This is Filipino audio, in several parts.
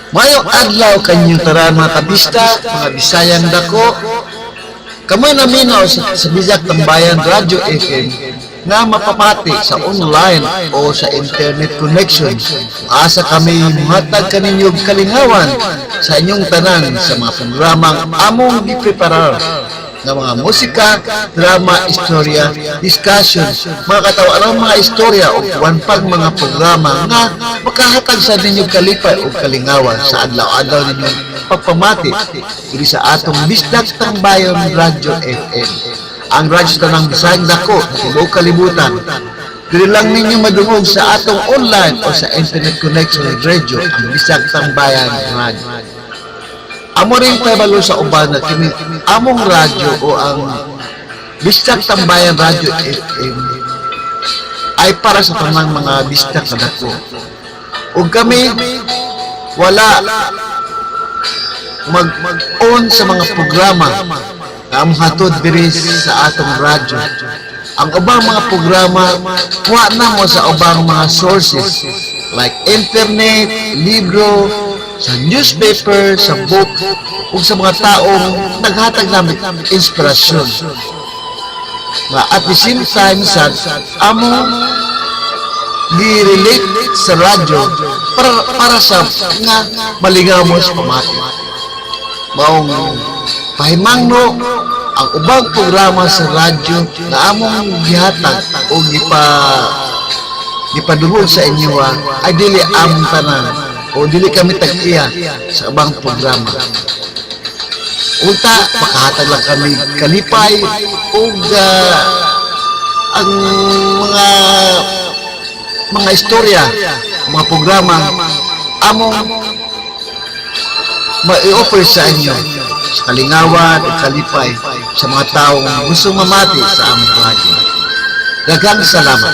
Mayong adlaw kanyang taran mga kabista, mga Bisayang dako. Kamo naminaw sa Bisag Tambayan Radio FM nga mapapati sa online o sa internet connection. Asa kami matag kaninyong kalingawan sa inyong tanan sa mga programang among gipreparar ng mga musika, drama, istorya, discussion, mga katawa mga istorya o pag mga programa nga makahatag sa ninyong kalipay o kalingawan sa adlaw-adlaw ninyong pagpamati diri sa atong Bisag Tambayan Radio FM. Ang radyo ng Bisayang dako sa tibuok kalibutan. Dili lang ninyo madungog sa atong online o sa internet connection radio ang Bisag Tambayan Radio. Amo rin kabalo sa uban na kini among radyo o ang Bisag Tambayan Radio FM ay para sa tanang mga bisag sa dako. Ug kami wala mag-on sa mga programa na among hatod diri sa atong radyo. Ang ubang mga programa wa na mo sa ubang mga sources like internet, libro, sa newspaper, sa book, ug sa mga taong naghatag namin inspirasyon. Nga at the same time sa among di-relate sa radyo para sa nga malingaw mo sa pamati. Maong pahimangno ang ubang programa sa radyo na among gihatag o gipaduhol sa inyo ay dili among tanan o dili kami tag-iya sa ubang programa. Unta, makahatag lang kami kalipay o ang mga istorya, mga programa among ma-i-offer sa inyo sa kalingawan o kalipay sa mga taong gusto mamati sa among radyo. Daghang salamat.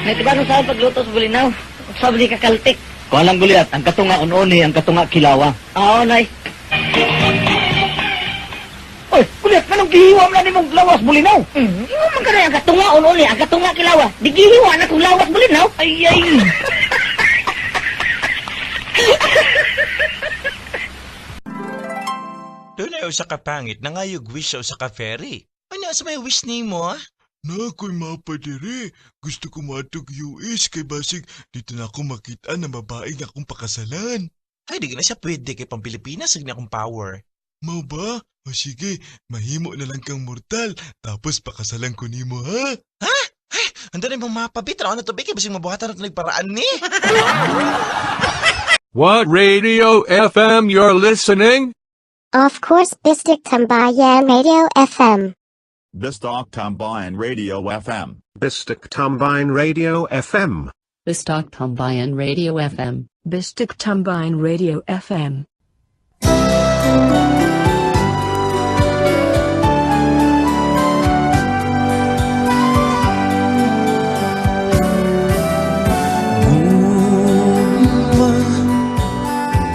May tibano saan pagluto sa bulinaw. Sabi ka kaltik. Kung alang guliat, ang katunga ununi, ang katunga kilawa. Oo, nay. Oy, guliat, anong gihiwa mo na ni mong lawas bulinaw? Iwa man ka na ang katunga unuli, ang katunga kilawa. Di gihiwa na kung lawas bulinaw. Ay, ay. Doon ay usa ka pangit na ngayog wish sa usa ka ferry. Ano sa may wish ni mo, ha? Na ako'y mapadiri. Gusto ko matog US kay basig dito na ako makita na babae nga akong pakasalan. Ay, di na siya pwede kay pang Pilipinas, signa akong power. Mau ba? O sige, mahimo na lang kang mortal, tapos pakasalan ko nimo ha? Ha? Ay, ando na yung mapabit. Ano na to, Beke? Basing mabuhatan na nagparaan ni. What radio FM you're listening? Of course, Bistic Tambayan Radio FM. Bistok Tambayan Radio FM. Bistic Tambayan Radio FM. Bistok Tambayan Radio FM. Bistic Tambayan Radio FM.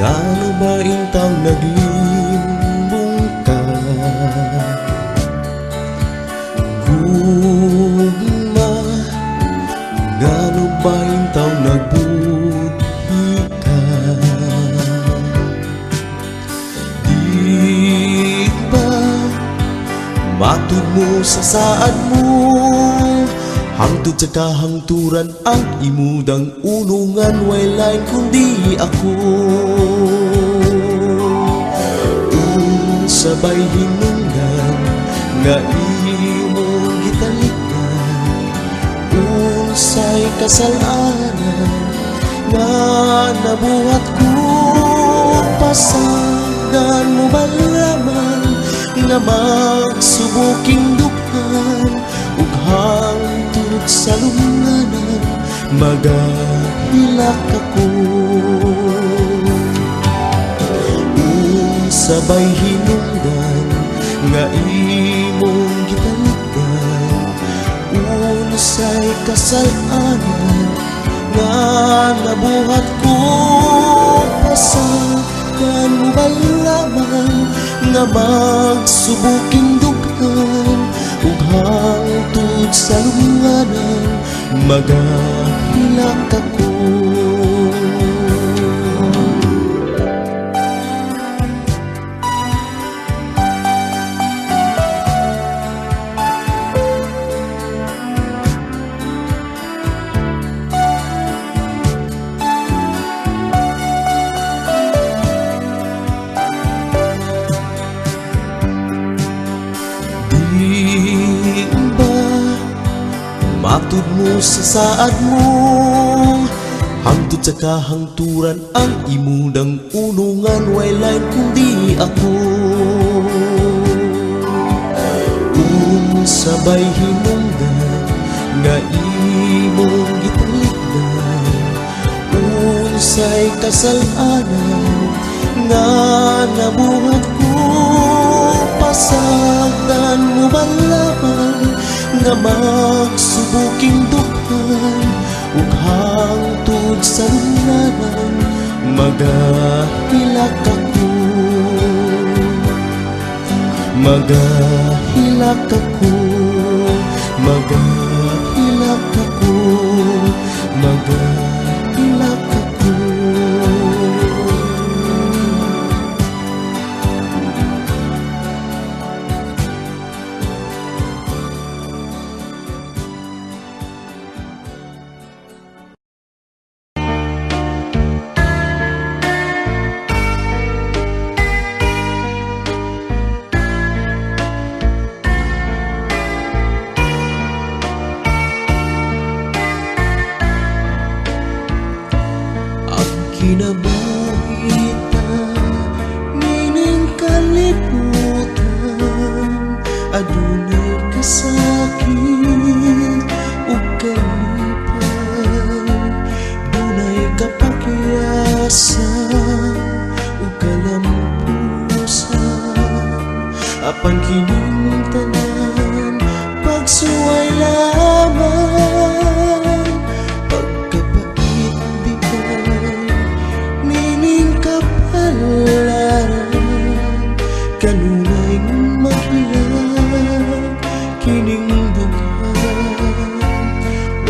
Gaano ba intang naglimbong ka? Guma, gaano ba intang nagbuhi ka? Di ba matud mo sa saan mo? Hangtod sa kahangturan ang imudang unungan, way lain kundi ako. Sabay hinunggan nga imong gitalikan, unsay kasalanan nga nabuhat ko. Pasagan mo ba lamang nga magsubuking dukhan ug hangtod sa lunganan magahilak ako. Sabay hinungdan nga imong gitalikan, unsay kasalanan nga nabuhat ko pasagdan mo ba lamang nga magsubuking dughan ug hangtod sa lunganan magahilak ako. Matud mo sa saad mo, hangtod sa kahangturan ang imudang unungan, way lain kundi ako. Sabay hinungdan nga imong gitalikdan, unsay kasalanan nga nabuhat ko pasagdan mo ba lamang nga magsubuking dughan ug hangtod sa lunganan magahilak ako. Magahilak ako, magahilak ako, magahilak ako. Kinabuhita, nining kalibutan, adunay kasakit ug kalipay, dunay kapakyasan ug kalampusan, apan kining tanan pagsuway lamang, pagkapait bigay nining kapalaran, kanunay mahilag kining dughan,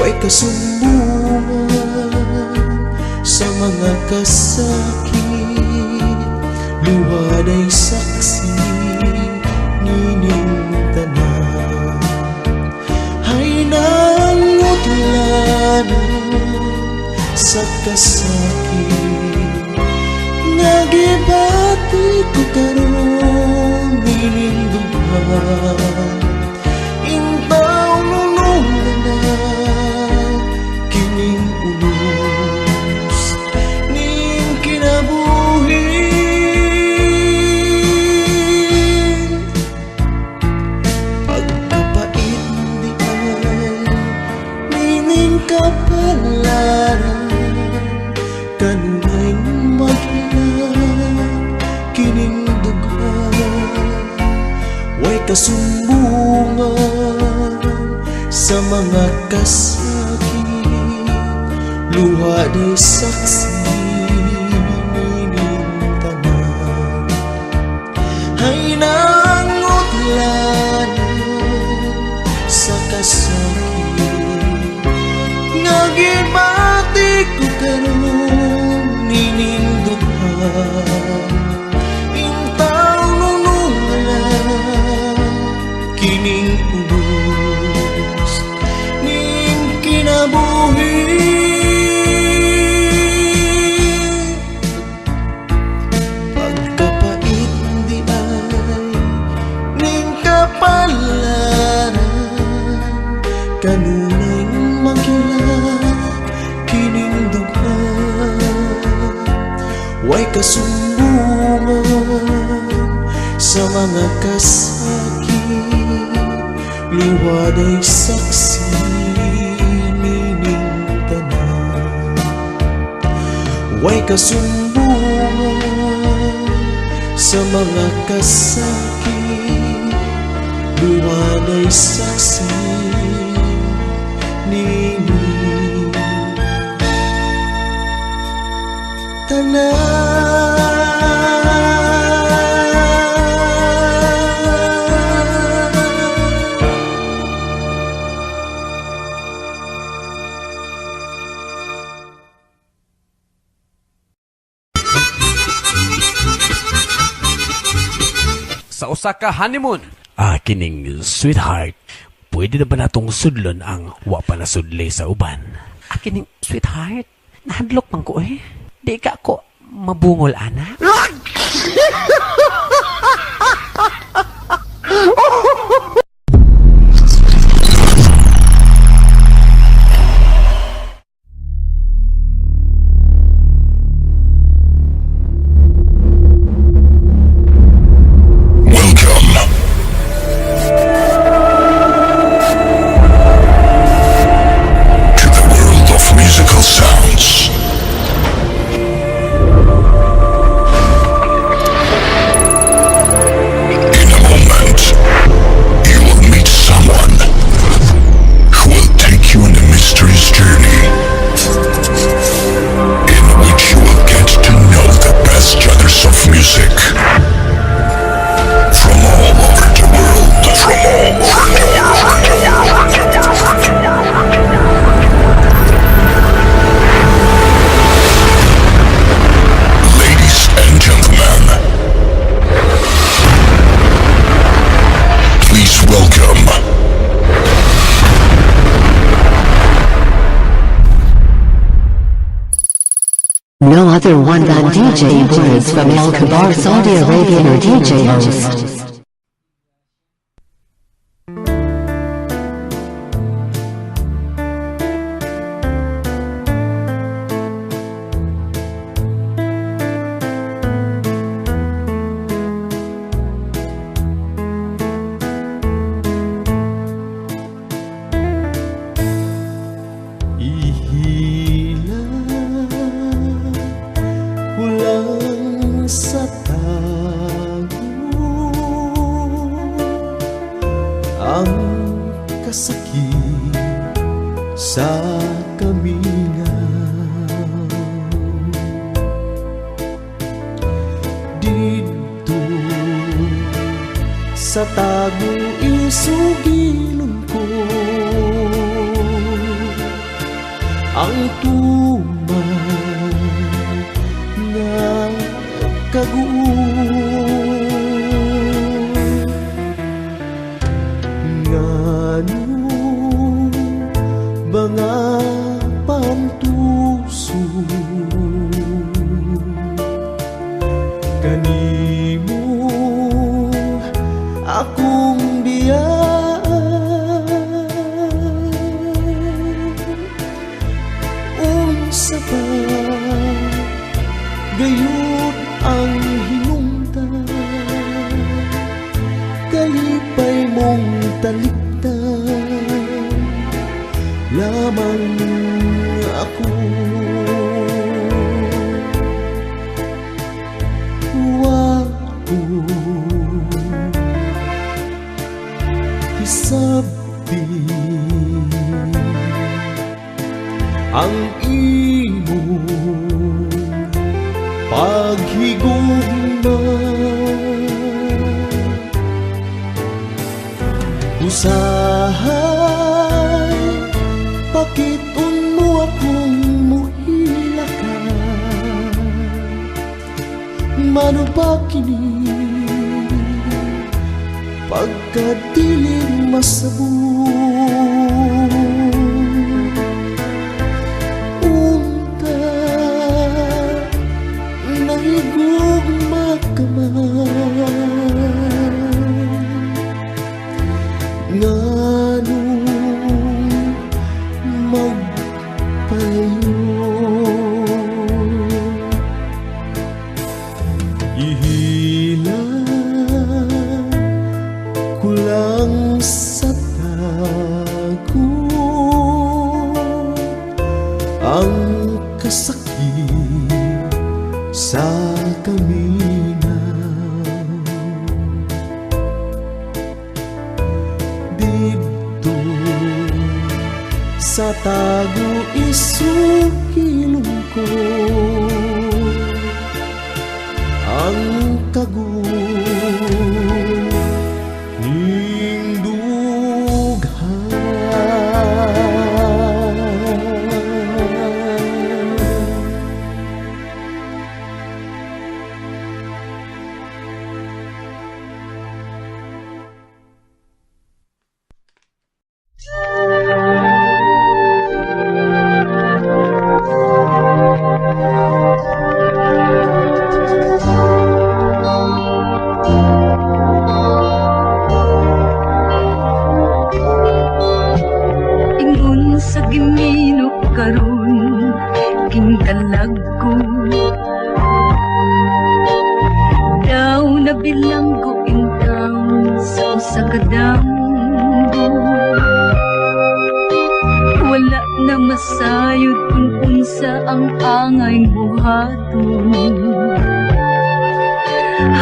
way kasumbungan sa mga kasakit, luhaday saksi nining tanan, hay nangutlanan sa kasakit nga gibati ko karon nining dughan, intaw nunungan na kining unos ning kinabuhin, pagkapait di ay nining kapalaran, kanunay maghilag kining dughan, way kasumbungan sa mga kasakit, luhaday saksi nining tanan, hay nangutlanan sa kasakit nga gibati ko karon nining dughan, intaw nunungan kining unos ning kinabuhin, pagkapait di ay ning kapalaran, kanunay maghilag kining dughan, way kasumbungan sa mga kasakit, luhaday saksi nining tanan, way kasumbungan sa mga kasakit, luhaday saksi nining Sa usa ka honeymoon, Kining sweetheart, pwede na ba natong sudlon ang wa pa na sudlay sa uban? Kining sweetheart, nahadlok man ko eh. Di ka ko mabungol, ana. No other one than DJ Boris from El Kabar, Saudi Arabian or DJ host. Sa tago isugilon ko ang tuman nga kaguon ngano mga pantuso kanimo akong biyaan unsa pa gayud ang hinungdan kalipay mong talikdan lamang ako sabi ang imong paghigugma usahay pakiton mo akong muhilakan mano pa kini pagkadilim masabong unta nahigugma ka man nganong magpayo kulang sa tago ang kasakit sa kaminaw dito sa tago isukilong ko balag ko. Daw na bilanggo intaw sa usa ka damgo. Wala na masayod kung unsa ang angay buhaton.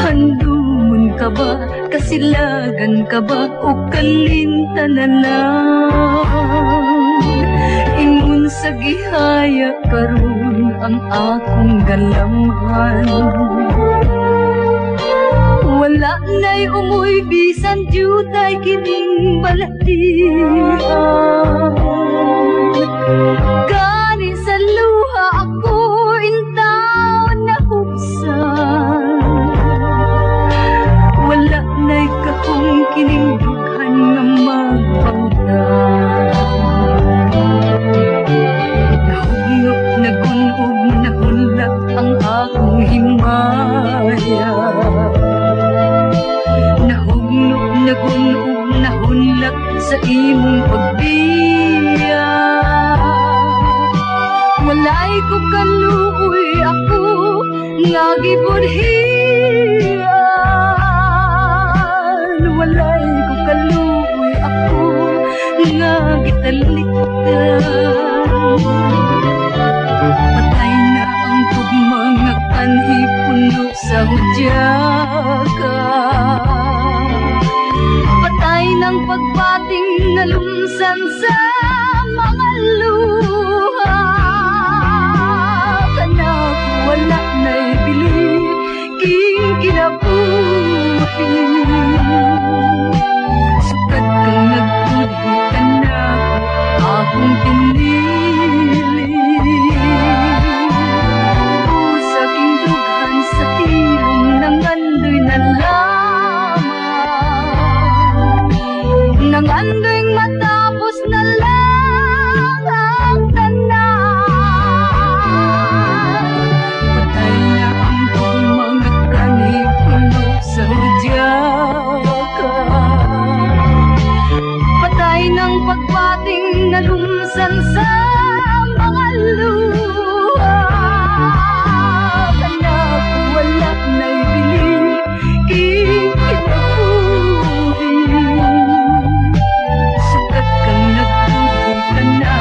Handumon ka ba, kasilagan ka ba, o kalinta na lang? Ingon sa gihaya karon ang akong galamhan. Wala na'y umuy bisan jutay kining balatian. Gani sa luha ako intaw na huksan. Wala na'y kakong kining dughan nga magpautan. Nahugnog na gunog na hulak ang akong himaya. Nahugnog na gunog na hulak sa imong pagbiya. Walay ko kaluoy ako nga gibudhian. Walay ko kaluoy ako nga gitalikdan. Patay na ang mga kanhi puno sa hudyaka. Patay ng pagpating na lumsan sa mga luha. Kanak wala na'y bili king kinabuhi. Sukat kang nagpudhi ka na akong pinili. Sa king dughan sa tilong ng andoy na lamang. Nang andoy matapos na lang ang tanan. Patay na ang mga prani puno sa hudyaka. Patay ng pagpating na lumsan sa mga luha. Kanak wala na'y bili king kinabuhi. Sukat kang nagpudhi ka na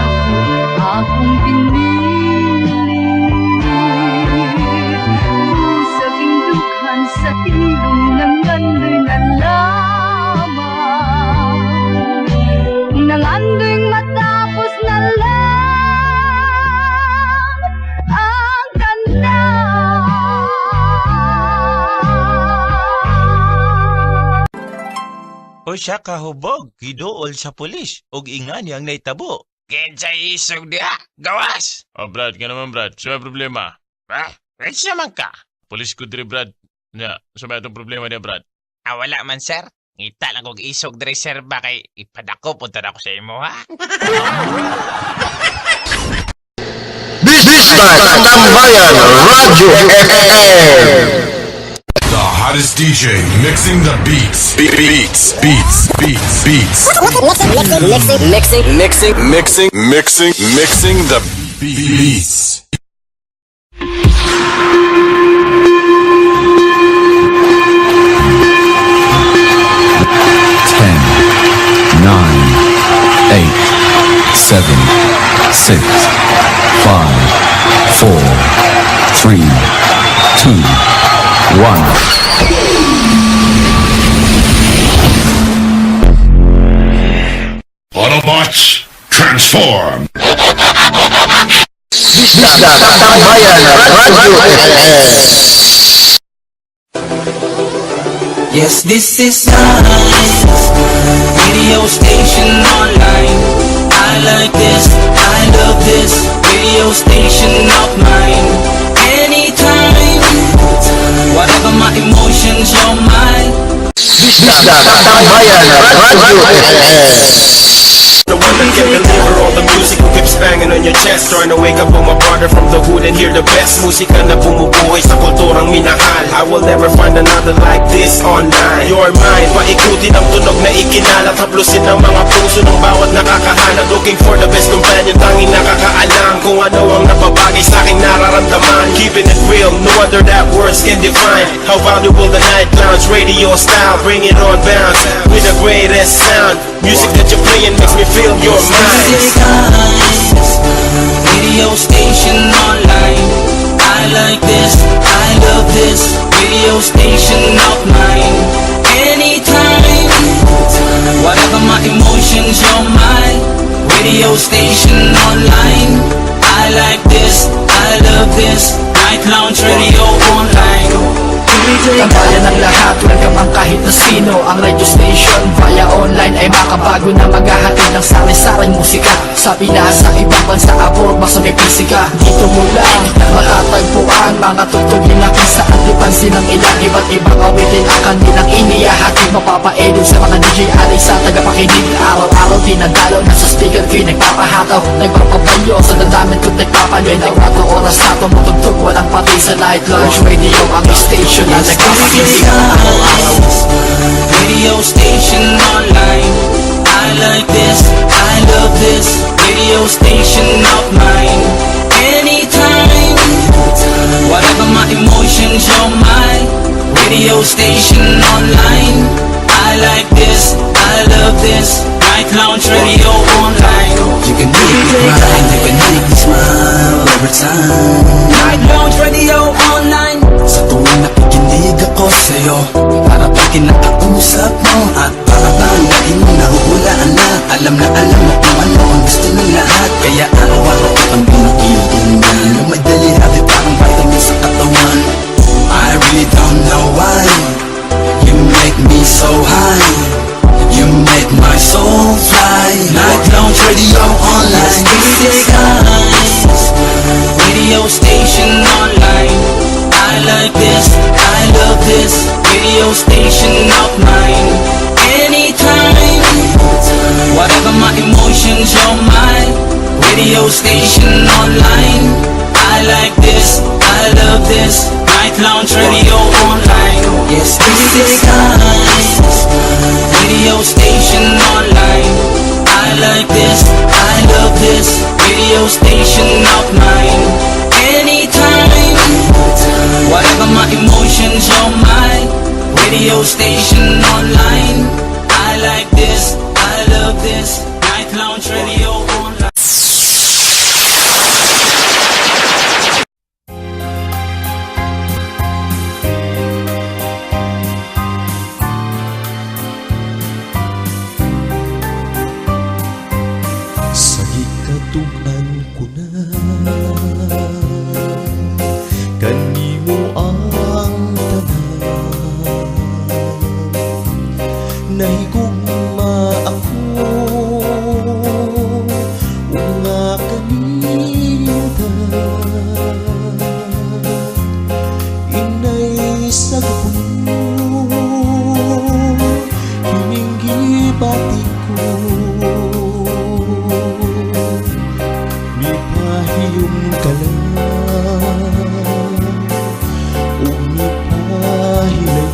akong pinili. Sa king dughan sa ilong ng andoy na lamang. Nang andoy matapos na lang ang tanan. O siya kahubog, giduol sa pulis, og ingan niyang naitabo. Kensay isog diha, gawas! O Brad, ka naman Brad, sa problema. Ha? Kaya man ka? Pulis ko diri Brad. Na, sa may itong problema niya Brad. Wala man sir. Ngita lang kong isog diri sir ba kay ipadako punta na ako sa imo ha? Bisita Tambayan Radio FM. The hottest DJ mixing the beats. Beats. Mixing the beats. 7, 6, 5, 4, 3, 2, 1. Autobots, transform! Bisita Tambayan Radio FM. Yes, this is nice. Radio station online. I like this, I love this. Radio station of mine. Anytime, whatever my emotions, you're mine. Bisita Tambayan Radio FM. The one that can deliver all the music who keeps banging on your chest. trying to wake up all my brother from the hood and hear the best musika na bumubuhay sa kulturang minahal. I will never find another like this online. You're mine, paikutin ang tunog na ikinalat, haplusin ang mga puso ng bawat nakakahanap. Looking for the best companion, tanging nakakaalam kung ano ang napabagay sa aking nararamdaman. Keeping it real, no wonder that words can define how valuable the night lounge radio style. Bring it on bounce with the greatest sound. Music that you're playing makes me feel your mind. Radio station online. I like this, I love this radio station of mine. Anytime, whatever my emotions, you're mine. Radio station online. I like this, I love this Night Lounge Radio online. Tambayan ng lahat, welcome ang kahit na sino. Ang radio station via online ay makabago na maghahatid ng sari-saring musika. Sa Pinas, sa ibang bansa, abroad, basta may pisika. Dito mo lang matatagpuan mga tugtugin na kung saan dipansin ng ilang iba't ibang awitin ang kanilang iniyahatid. Mapapaedog sa mga DJ alay sa tagapakinig. Araw-araw tinagalaw na sa speaker ko nagpapahataw. Nagpapabayo sa dadamit ko't nagpapanoy. Na 4 oras na tumutugtog, walang pati sa Night Lounge Radio. Ang station na nagpapakinig araw-araw. Radio station online. I like this, I love this radio station of mine. Anytime, whatever my emotions, you're mine. Radio station online. I like this, I love this Night Lounge Radio online. You can make me cry, you can make me smile every time. Night Lounge Radio online. Sa tuwing nakikinig ako sa'yo, para bang kinakausap mo, at para bang lagi mo nahuhulaan na alam mo kung ano ang gusto ng lahat. Kaya araw-araw kitang pinakiyutungan. Yung madali habi parang vitamin sa katawan. I really don't know why you make me so high. You make my soul fly. Night Lounge Radio online. Radio station online. I like this, I love this radio station of mine. Anytime, whatever my emotions, you're mine. Radio station online. I like this, I love this Night Lounge Radio online. Yes, this is nice. Radio station online. I like this, I love this radio station of mine. Anytime, whatever my emotions, you're mine. Radio station online. I like this, I love this Night Lounge Radio online. Sa ikatugan ko na kanimo ang tanan, nahigugma ako nga kalimutan. Inay sa gapuno hiningi batik ko, mipahiyong ka lang o mipahilayo.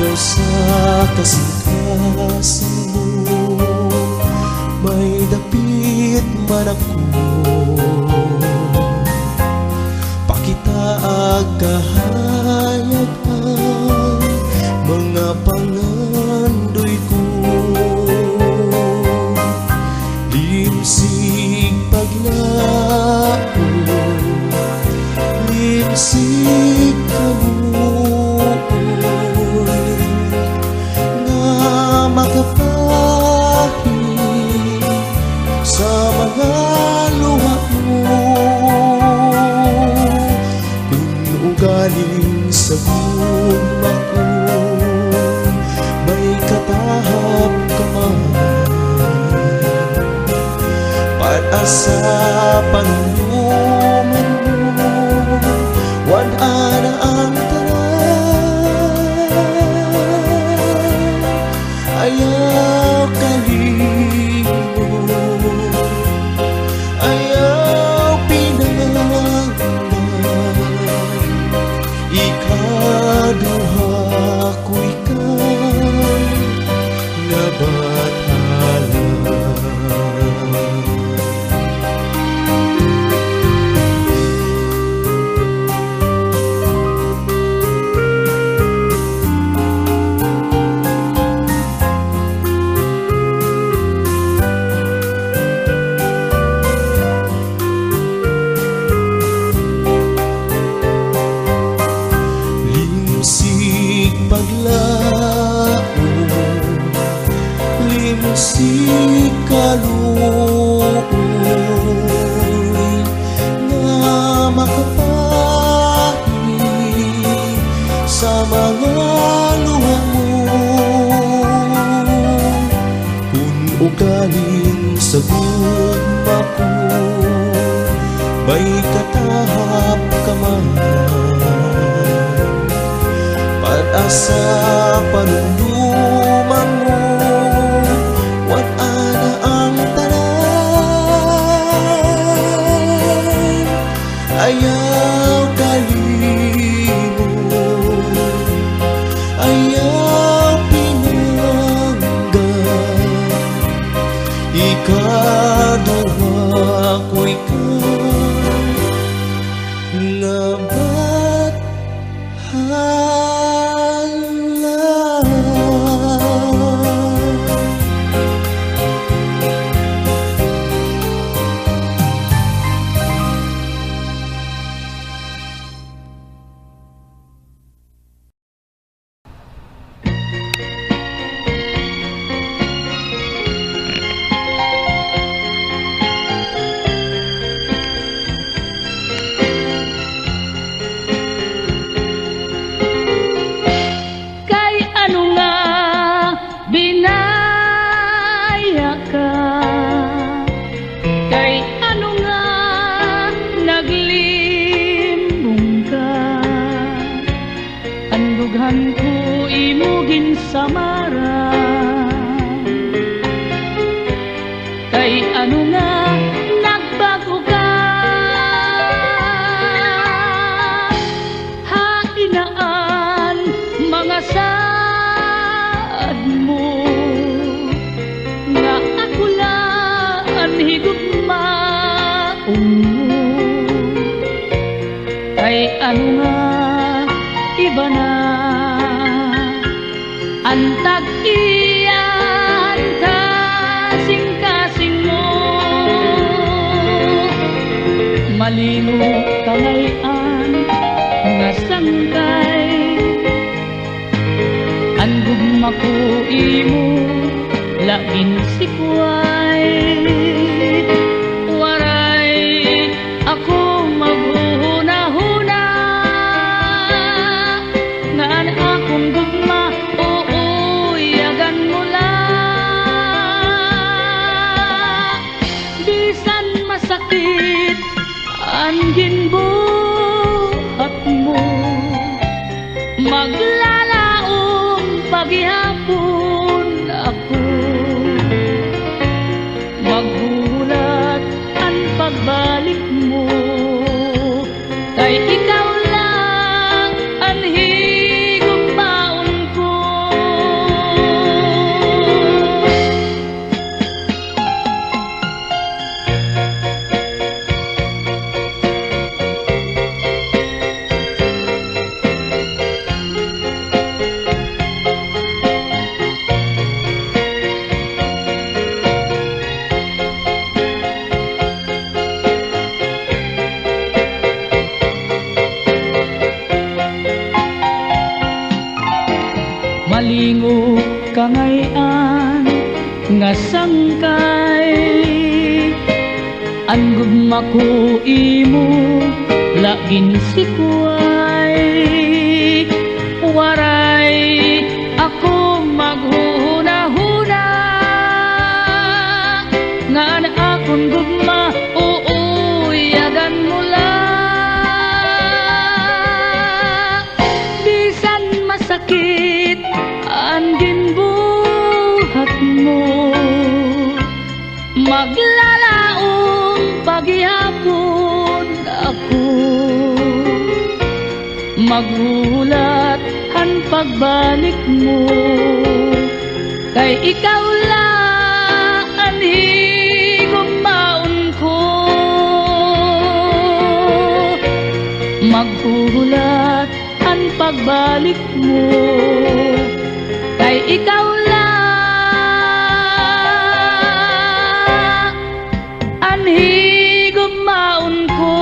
Daw sa kasingkasan mo may dapit man ako, pakita agahayag ang mga pangandoy ko. Limsig paglao, limsig kamuoy, nga makapahid sa mga luha mo. Kung ugaling sa guma ko, may katahap ka man, pag-asa panuluman mo, wala na ang tanan. Ayaw kalimot sa gugma ko, may katahap ka man. Pag-asa panuluman mo, wat ana ang tanan. Ayaw kalimot, ayaw pinanggan. Ikaduha ko ikaw, nga ba't Kay ano nga binaya ka, kay ano nga naglimbong ka, andughan ko imugin samara. Kay ano nga nagbago ka, hainaan mga saad mo, nga ako laan higugmaong mo. Kay ano nga iba na ang tag-iyan kasing-kasing mo. Malino ka ngayon nga sangkay, ang gugma ko imo laging sikway. Waray ako maghuna-huna, nga akong gugma uuyagan mo lang. Bisan masakit ang ginbuhat mo, maglalaong paghihapon ako, maghulat ang pagbalik mo. Kay ikaw lang ang higugmaon ko. Malingo ka ngayon nga sangkay, ang gugma ko imo laging sikway. Waray ako maghuna-huna, nga akong gugma uuyagan mo lang. Bisan masakit ang ginbuhat mo, maglalaong paghihapon ako, maghulat ang pagbalik mo. Kay ikaw lang ang higugmaon ko, maghulat ang pagbalik mo. Kay ikaw lang ang higugmaon ko.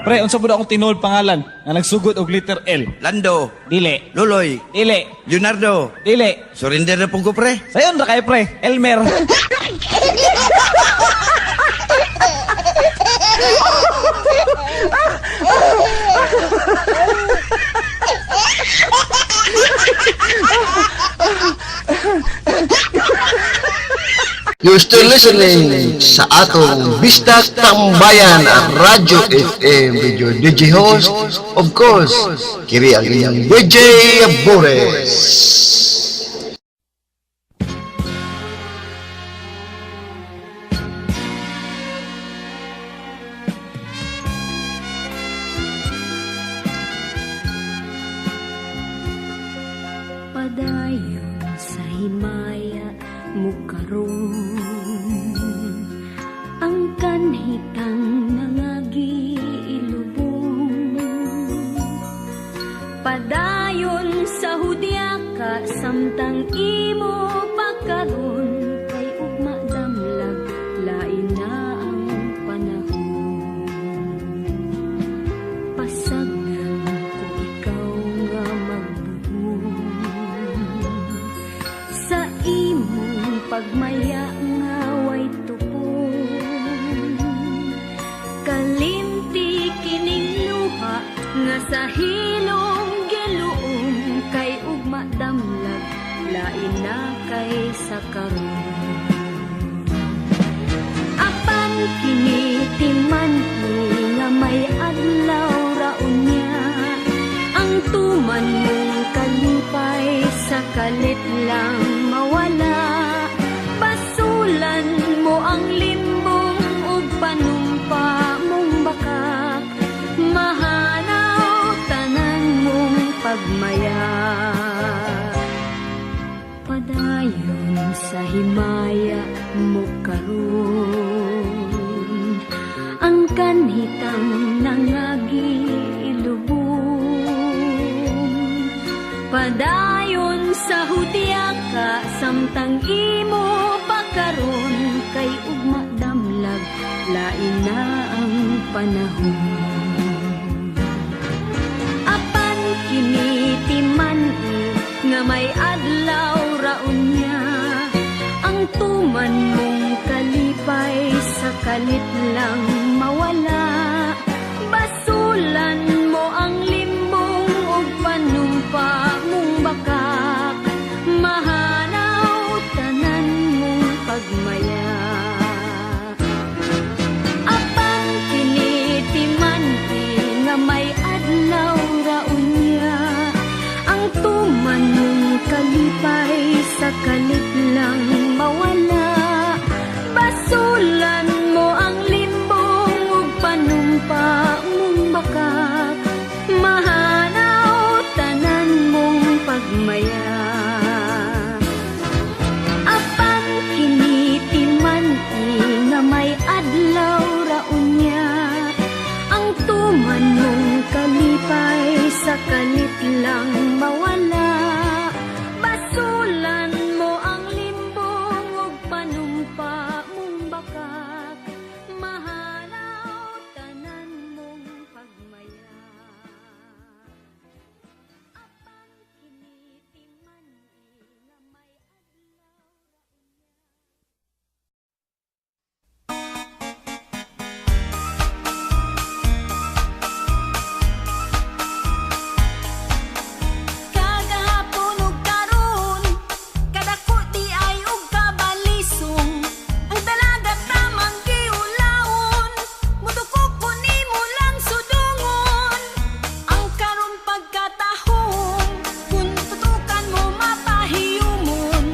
Pre, unsa pud akong tinuod pangalan nga nagsugod og letter L? Lando. Dili. Luloy. Dili. Leonardo. Dili. Surrender na pong ko, pre. Sayon ra kay pre, Elmer. You're still listening sa atong Bista Tambayan at Radyo FM with your DJ host, of course, kiri ang inyong DJ Bores. Padayon sa himaya mukaron ang kanhitang nangagi ilubong. Padayon sa hudyaka samtang imo pagkaron kay ugma damlag lain na ang panahon. Pasagdan ko ikaw nga magbuhon sa imong pagmaya nga way tupon. Kalimti kining luha nga sa hilong giluom kay ugma damlag lain na kay sa karon. Apan kini timanhi nga may adlaw raon niya ang tuman mong kalipay sa kalit lang mawala. Basulan mo ang limbong ug panumpa mong bakak, mahanaw tanan mong pagmaya. Padayon sa himaya mo karon ang kanhitang nangagi ilubong. Padayon sa hudyaka samtang imo pagkaron kay ugma damlag lain na ang panahon. Apan kini timan-i nga may adlaw raon niya ang tuman mong kalipay sa kalit lang mawala. Basulan mo ang limbong ug panumpa mong bakak, mahanaw tanan mong pagmaya. Apan kini timan-i nga may adlaw raon niya ang tuman mong kalipay sa kalit lang mawala. Basulan mo ang limbong ug panumpa mong bakak, mahanaw tanan mong pagmaya. Apan kini timan-i nga may adlaw raon niya ang tuman mong kalipay sa kalit lang mawala. Basulan mo ang limbong ug panumpa mong bakak, mahanaw tanan mong pagmaya. Apan kini timan-i nga may adlaw kagahapon ug karon kadako di ay ug kabalisong ang dalaga tamang giulawon mutukok ko nimo lang sudungon ang karon pagkatahong kun tutukan mo mapahiyumon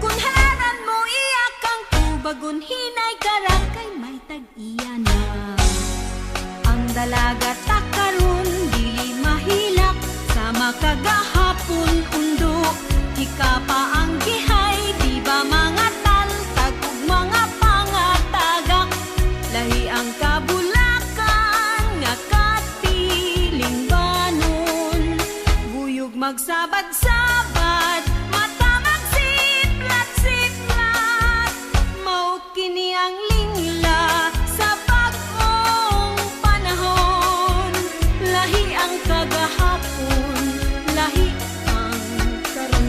kun halaran mo iya kang tubagon hinay karang kay may tag-iya na ang dalaga takaron dili mahilak sama kagahapon undo hika pa ang gihay di ba mga taltag ug mga pangatagak lahi ang kabulakan nga katiling banon buyog magsabad-sabad mata magsiplat-siplat mao kini ang lingla sa bag-ong panahon lahi ang kagahapon lahi ang karon.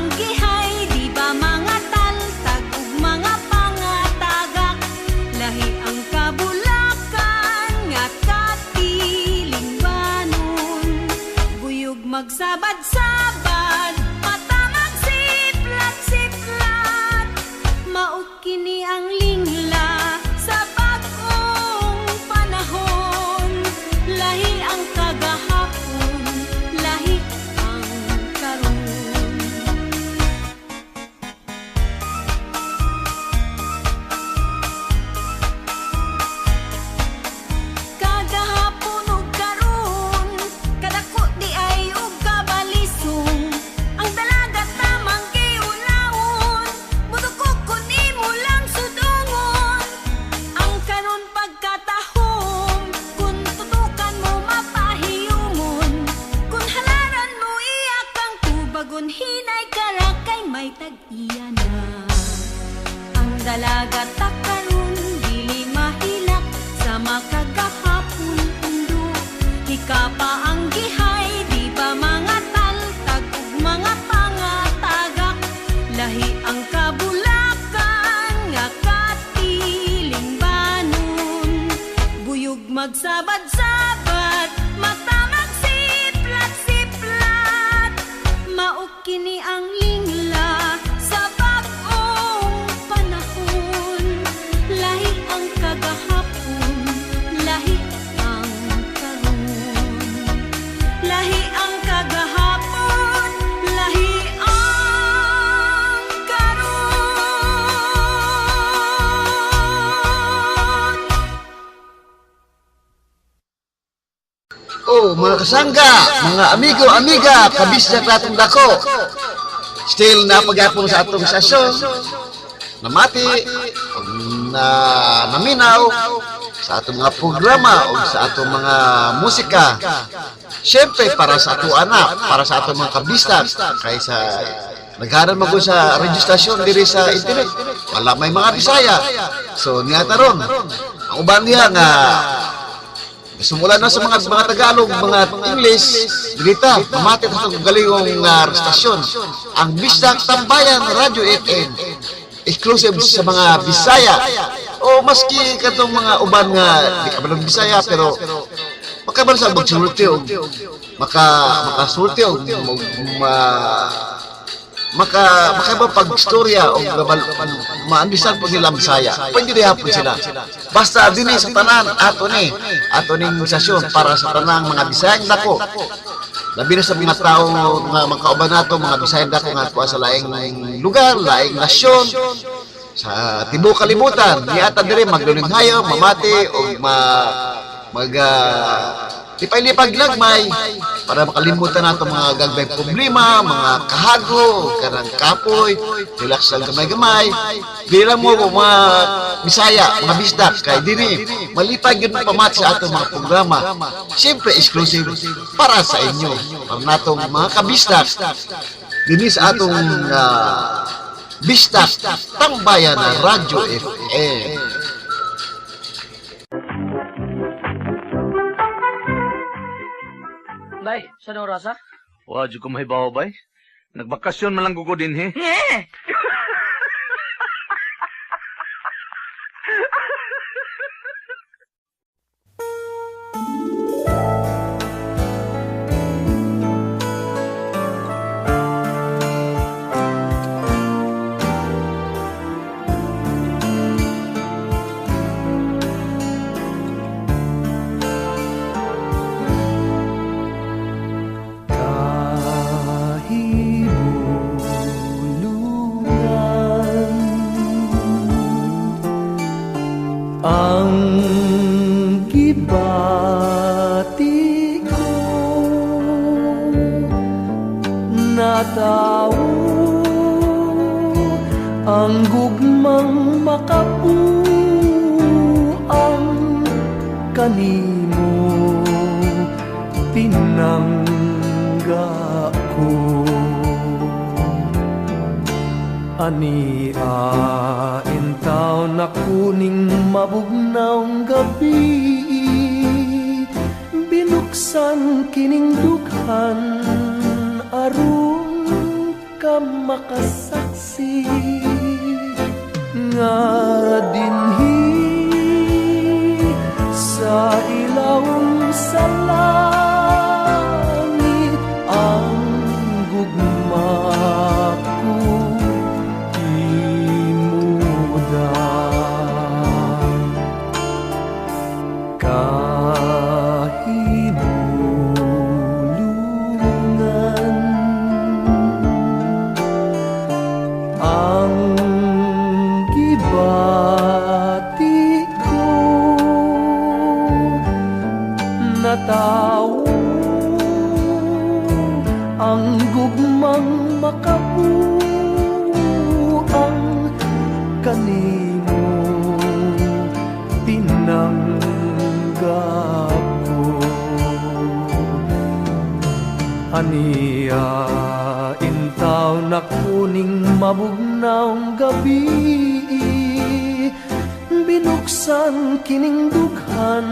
ang gihay, di ba mga taltag ug mga pangatagak, lahi ang kabulakan nga katilingbanon, buyog magsabad-sabad, mata magsiplat-siplat, maot kini ang lingla sa bagong panahon, lahi ang kagahapon, lahi ang karon. Kagahapon ug karon, kadako di ay ug kabalisong, ang dalaga tamang giulawon, budukog kun imo lang sudungon, ang karon pagkatahom, kun tutukan mo mapahiyumon, kun halaran mo iya kang tubagon, hinay karakay may tag-iya na. Ang dalaga takaron dili mahilak sa makagahapon undo, hikapa ang gihay, di ba mga taltag ug mga pangatagak, lahi ang kabulakan nga katilingbanon, buyog magsabad-sabad, mata magsiplat-siplat, maok kini ang lingla sa bagong panahon, lahi ang kagahapon, lahi ang karon, lahi ang kagahapon, lahi ang Oh, mga kasangga, mga amigo, amiga, kabisya natong dako. Still napagapon sa atong sasyon, namati, na naminaw, sa atong mga programa o sa atong mga musika. Siyempre, para sa atong anak, para sa atong mga kabistas, kaysa nagharan mo ko sa registrasyon diri sa internet. Wala may mga Bisaya. So, niya taron. Ang uban niya nga, sumula na sa mga Tagalog, mga English, dilita, mamati sa itong galingong stasyon. Ang Bisdak Tambayan Radio FM, exclusive sa mga Bisaya. O maski katong mga uban nga, di ka ba ng Bisaya, pero makaban sa magsulti o makasulti o makaiba pag-istorya o maandisan po nila Bisaya. Pwede rin hapon sila. Basta din sa tanan, ato ning sasyon para sa tanang mga Bisayang dako. Labi na sa mga tao, mga kauban nato, mga Bisayang dako nga kuha sa laing lugar, laing nasyon, sa tibuok kalibutan. Di ata dire magluling hayo, mamati o lipay-lipag lagmay para makalimutan nato mga gagbay problema, mga kahago, karang kapoy, relax lang gamay-gamay. Di lang mo mga Bisaya, mga Bisdak, kay dini malipay gid pamati sa atong mga programa. Siyempre exclusive para sa inyo, para natong mga kabisdak. Dini sa atong Bisdak Tambayan na Radio FM. Bay, saan ang oras ha? Wadyo ko mahibaw, bay. Nagbakasyon man lang ko din, he. Ang gibati ko na tao, ang gugmang makapuang kanimo pinangga ko. Ani intaw na kuning mabugnaong gabi, binuksan kining dughan aron ka makasaksi nga dinhi sa ilawom sa langit ang gugma ko imudan kahibulungan ang gibati ko natawo ang gugmang makabuang kanimo tinanggap ko aniya intaw na kuning mabugnaong gabi binuksan kining dughan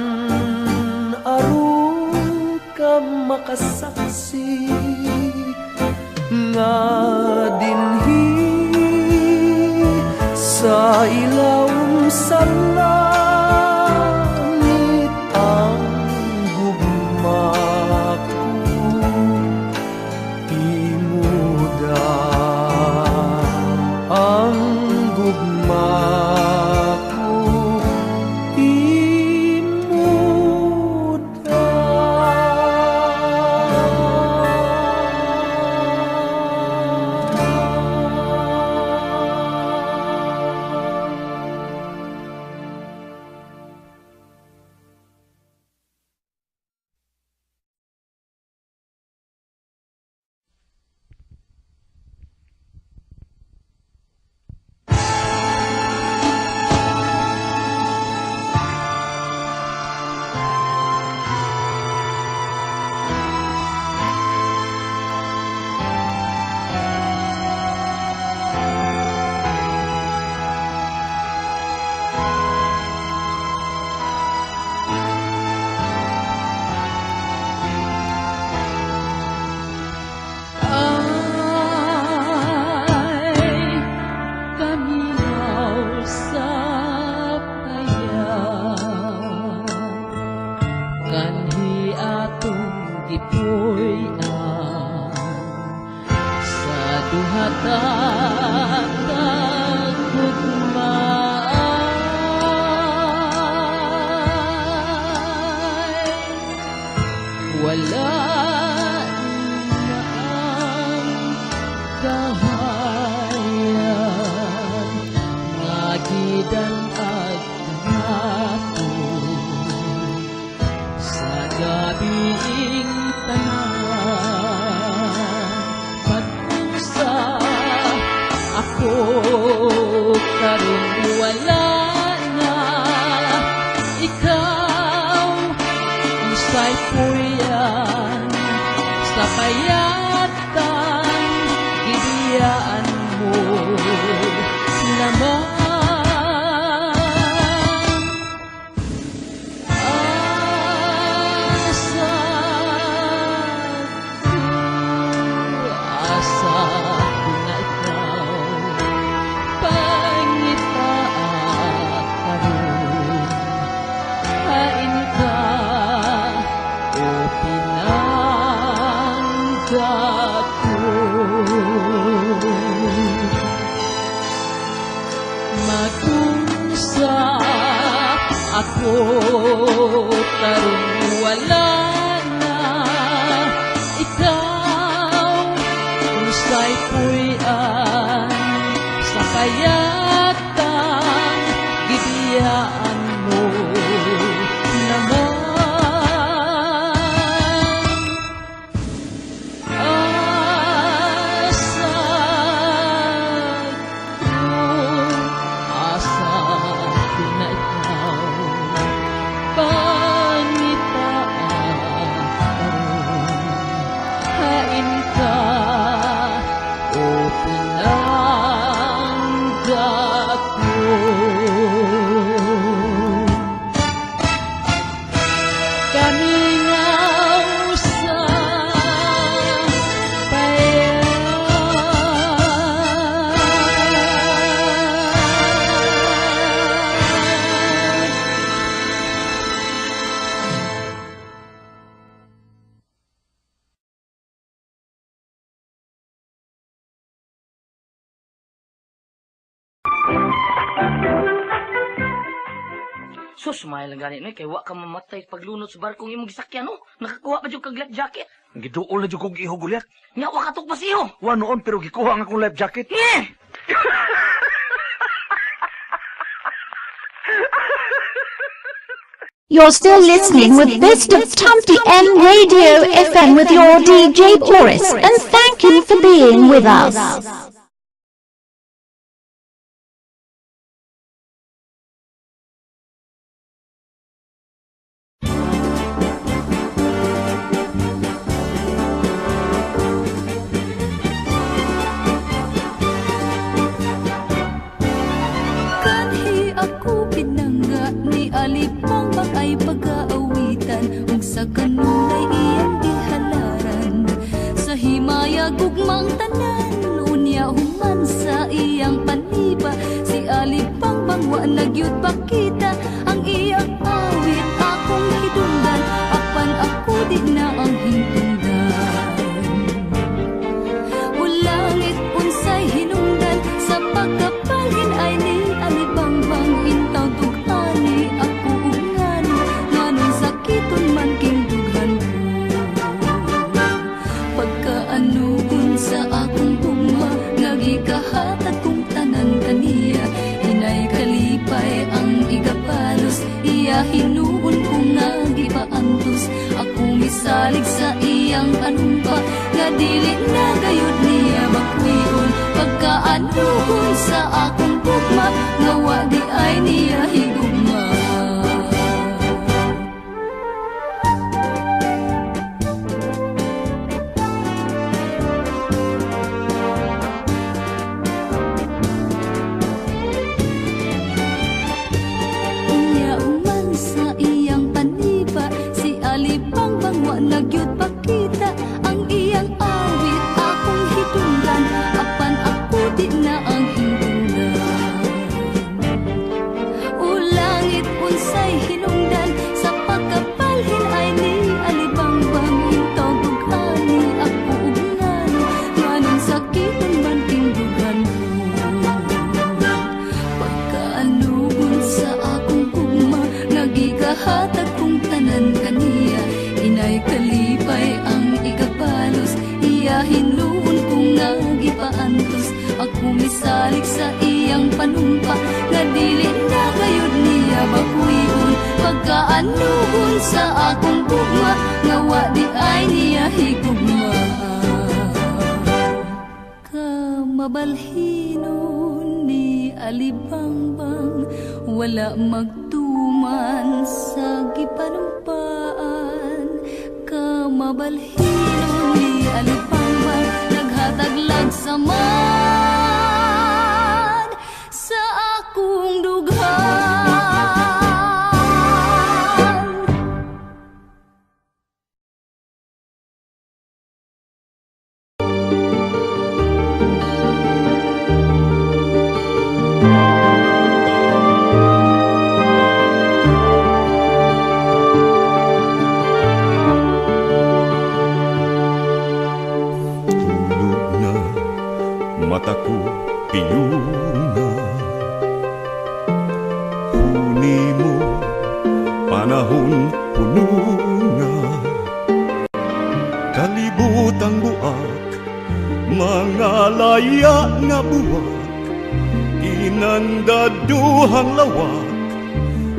aron ka makasaksi nga dinhi sa ilawom sa langit ang gugma ko imudan ang gugma ko wala na ang kahayan ngagidan at hapon sa gabing tanan pag-usa ako karon wala na ikaw usay puyan sa payatan gibiyaan mo naman asa ko na ikaw pangitaan karon hain ka o pinanggap ko magkunsa ako tarong wala na ikaw usay puyan sa payatan gibiyaan mo naman asa ko na ikaw pangitaan karon hain ka o pinanggap ko kamingaw sa payatan Sus, mahal lang ganit, no? Kaya wa ka mamatay paglunod sa barkong imong gisakyan, no? Nakakuha pa dyan kag life jacket. Giduol na dyan kong iho gulyat. Nga, wa ka tukpas iyo. Wa noon pero gikuha ang akong life jacket. You're still listening with Best of Tumpty and Radio FM with your DJ Boris, and thank you for being with us. Kanhi ako pinanga ni Alipang ay pag-aawitan ug sa kanunay iyang ihalaran sa himaya gugmang tanan unya human sa iyang paniba si Alipang bangwa nagyud pakita ang iyang awit akong hidungdan apan ako di na ang hintungdan ulangit unsay hinungdan sa pagkapalhin ay ni Alibangbang intaw dughani ako ungano nganong sakiton man king dughan pagkaanugon sa akong tugma nga gikahatag kong tanan kaniya inay kalipay ang igapalos iya hinuon ko nga gipaantos ako misalig sa iyang anumpa nga dili na gayud niya makwion pagkaanugon sa akong tugma nga wa di ay niya higugma unya man sa iyang paniba si Alibangbang wa nagyud pakita ang iyang awit akong hidungdan apan ako di na ang hindungdan ulangit unsay hinungdan sa pagkapalhin ay ni Alibangbang intaw dughani ako ugngano nganong sakiton man king dughan pagkaanugon sa akong tugma nagigahatag kong tanan kaniya inay kalipay ang igapalos iya hinuon kong nga gipaantos ako misalig sa iyang panumpa nga dili na gayud niya makuyon pagkaanugon sa akong tugma nga wa di ay niya higugma kamabalhinon ni Alibangbang wala magtuman sa gipanumpaan kamabalhinon ni Alibangbang naghataglag sa man sa akong dughan mataku piyong na huni mo panahon puno na kalibutang buak mga laya nga buwak inandaduhang lawak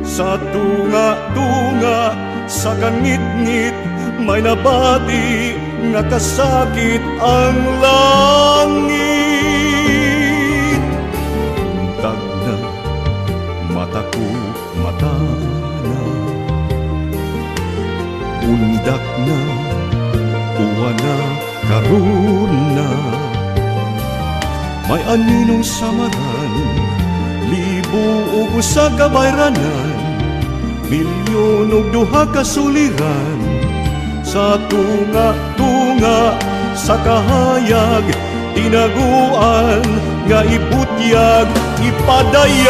sa tunga-tunga sa kangit-ngit may nabati nga kasakit ang langit tag na mataku mata na undak na uwa na karun na may aninong samaran libo o usa ka bayranan milyon o duha ka suliran sa tunga-tunga sa kahayag tinaguan nga ibutyag ipadayag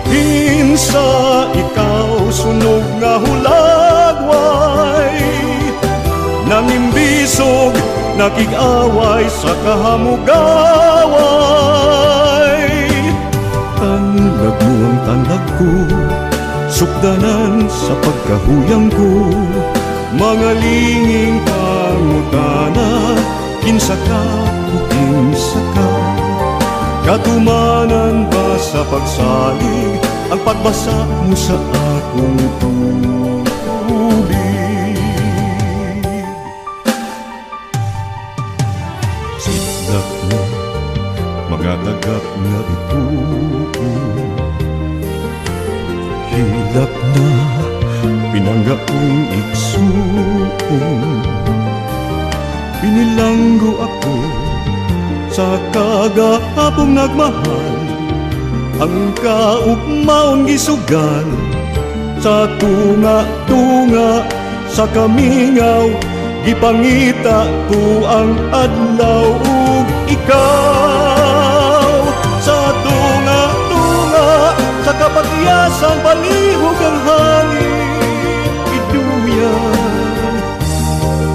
hinsa ikaw sunog nga hulagway nangimbisog nakig-away sa kahamugaway ang lagmo ko, sukdanan sa pagkahuyang ko, mga linging pangutana, kinsa ka o kinsa ka. Katumanan ba sa pagsalig ang pagbasa mo sa akong tubig? Sitlak mo, mga tagap na bituon, hilak na pinanggaong iksuon. Pinilanggo ako sa kagahapong nagmahal, ang kaugmaon gisugal, sa tunga-tunga sa kamingaw, gipangita ko ang adlaw ug ikaw. Sa tunga-tunga sa kapagyasang palihog ang hangin, iduyan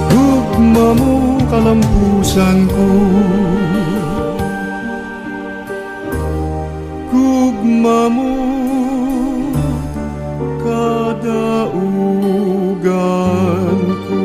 gugma mo kalampusan ko, gugma mo kadaugan ko.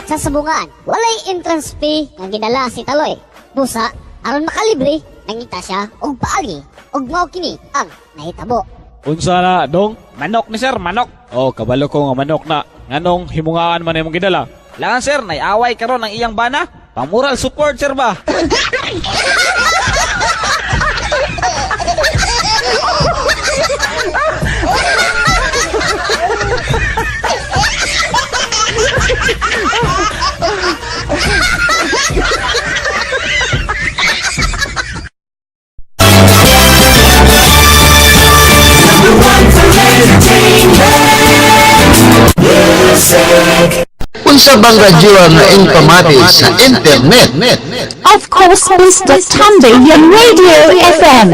Sa sabungan, walay entrance fee nga gidala si Taloy. Busa, aron makalibre, nangita siya og paagi og mao kini ang nahitabo. Unsa na, dong? Manok ni sir, manok. Oh, kabalo ko nga manok na. Nganong himungaan man imong gidala? Langan sir, nay-away karon ang iyang bana. Pamural support sir ba? Unsa bang radyoan na impamati sa internet? Of course, Mr. Tambayan Radio FM.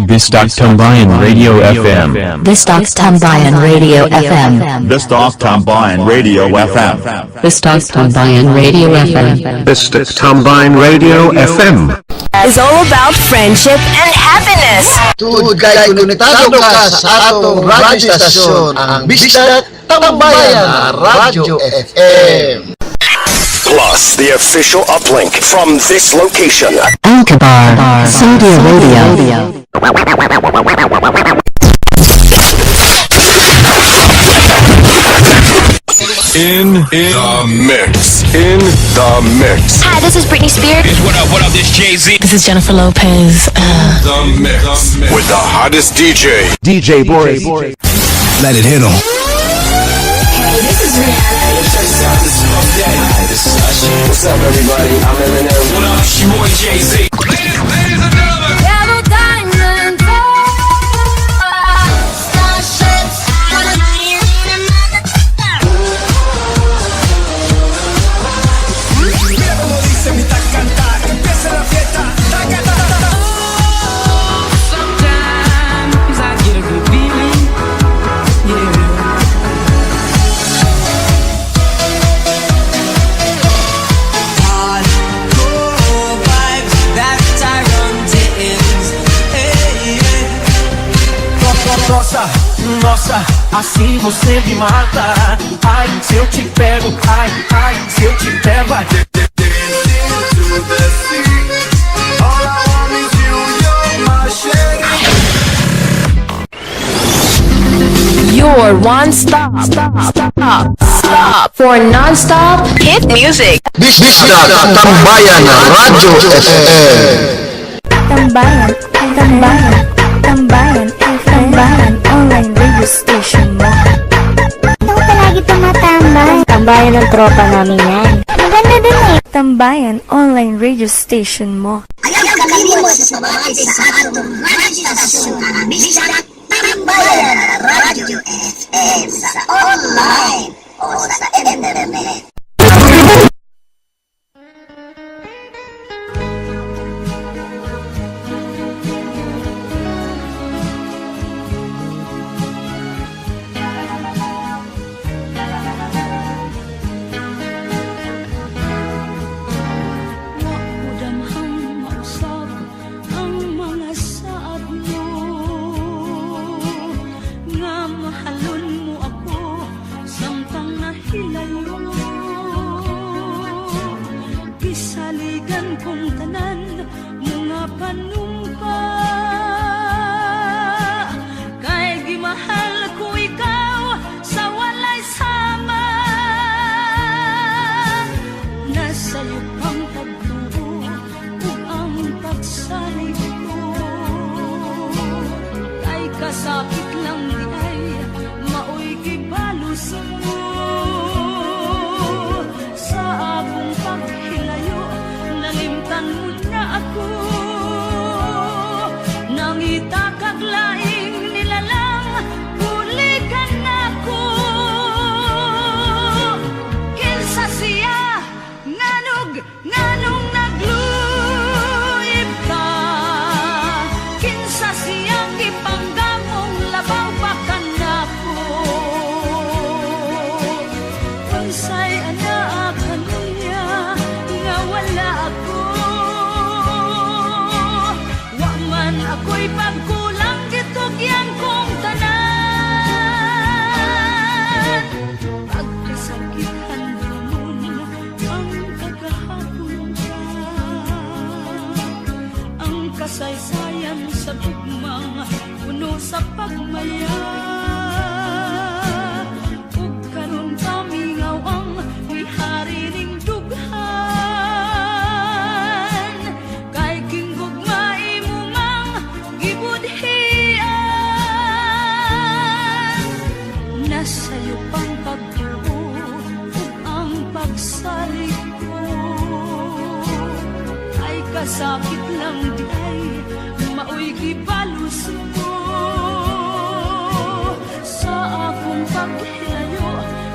Bisdak Tambayan Radio FM. Bisdak Tambayan Radio FM. Bisdak Tambayan Radio FM. Bisdak Tambayan Radio FM. Bisdak Tambayan Radio FM. Is all about friendship and happiness. Tuod kay konektado ka sa atong radyo stasyon, ang Bisdak Tambayan Radio FM. Plus, the official uplink from this location. Alkabar Saudi Radio. In the mix. In the mix. Hi, this is Britney Spears. What up, this Jay-Z. This is Jennifer Lopez. The mix. With the hottest DJ. DJ Boris. Let it hit 'em. Hey, this is Rihanna. What's up, everybody? I'm Eminem. What up, it's your boy Jay-Z. Ladies and gentlemen. Yellow diamonds. Starships. Sometimes I get a good feeling, yeah. Hardcore vibes that Tyrone is, hey, yeah. Nossa, assim você me mata. Ai, se eu te pego, ai, se eu te pego, ai. Your one stop for non-stop hit music. Bisdak Tambayan Radio FM. Tambayan, Tambayan, Tambayan, Tambayan, online radio station mo. Ikaw palagi tumatambay. Tambayan ng tropa namin yan. Maganda din eh. Tambayan, online radio station mo. Ayaw kakalimot sa sabay sa atong radyo stasyon, ang Bisdak Tambayan Radio FM sa online o sa internet. kong tanan mga panumpa. Kay gimahal ko ikaw sa walay sama. Nasa'yo pang tagtuo ug ang pagsalig ko. Kay kasakit lang di ay maoy gibalos mo. Sa akong paghilayo nalimtan mo na ako. Nangita kag laing nilalang bulikan ako. Kinsa siya nganong nagluib ka. Kinsa siyang ipanggamong labaw pa kanako. Unsay anak kaniya nga wala ako. Wa man ako'y pagkulang gitugyan kong tanan. Pagkasakitan gamon ang kagahapon ka. Ang kasaysayan sa tugmang puno sa pagmaya. Ug karon kami ngawang wihari ning dughan. Kay kinggugmai mo mang gibudhian. Nasa'yo pang pagtuo ug ang pagsalig ko. Ay kasakit lang di ay maoy gibalos mo. Sa akong paghilayo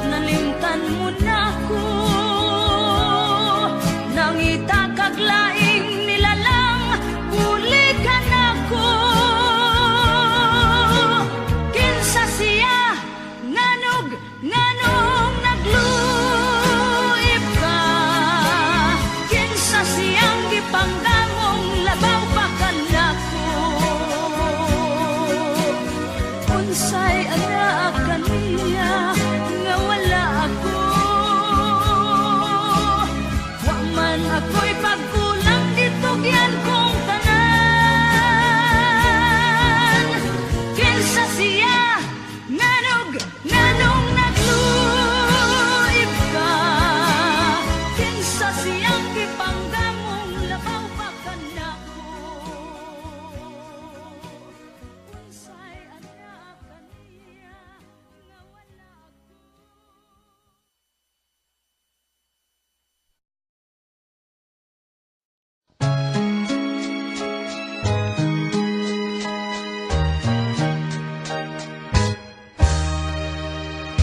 nalimtan mo na ako. Nangita kag laing nilalang bulikan ako. Kinsa siya nganong nagluib ka. Kinsa siyang gipanggamong labaw pa kanako. Unsay anak kaniya nga wala ako. Wa man ako'y pagkulang gitugyan kong tanan. Kinsa siya nganong nagluib ka. Kinsa siyang gipanggamong labaw pa kanako. Unsay anak kaniya nga wala ako.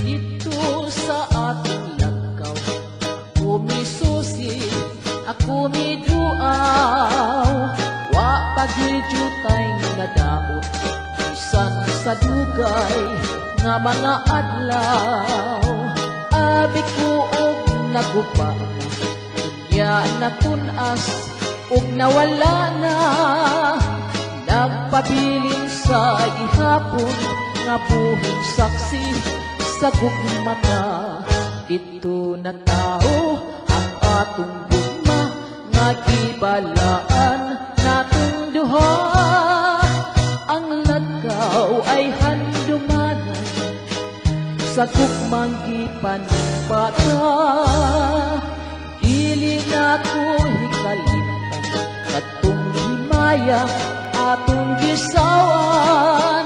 Dito sa ating lagaw, ako may susi, ako may duaw. Wa pagijutay nga daot, bisan sa dugay nga mga adlaw. Abi ko og nagupa, unya natunas og nawala na. Nagpabilin sa ihapon nga buhing saksi sa gugmata. Dito na tao ang atong gugma nga gibalaan natong duha. Ang lagaw ay handumanan sa gugmang gipanpata. Dili na ko hikalimtan katong himayang atong gisawan.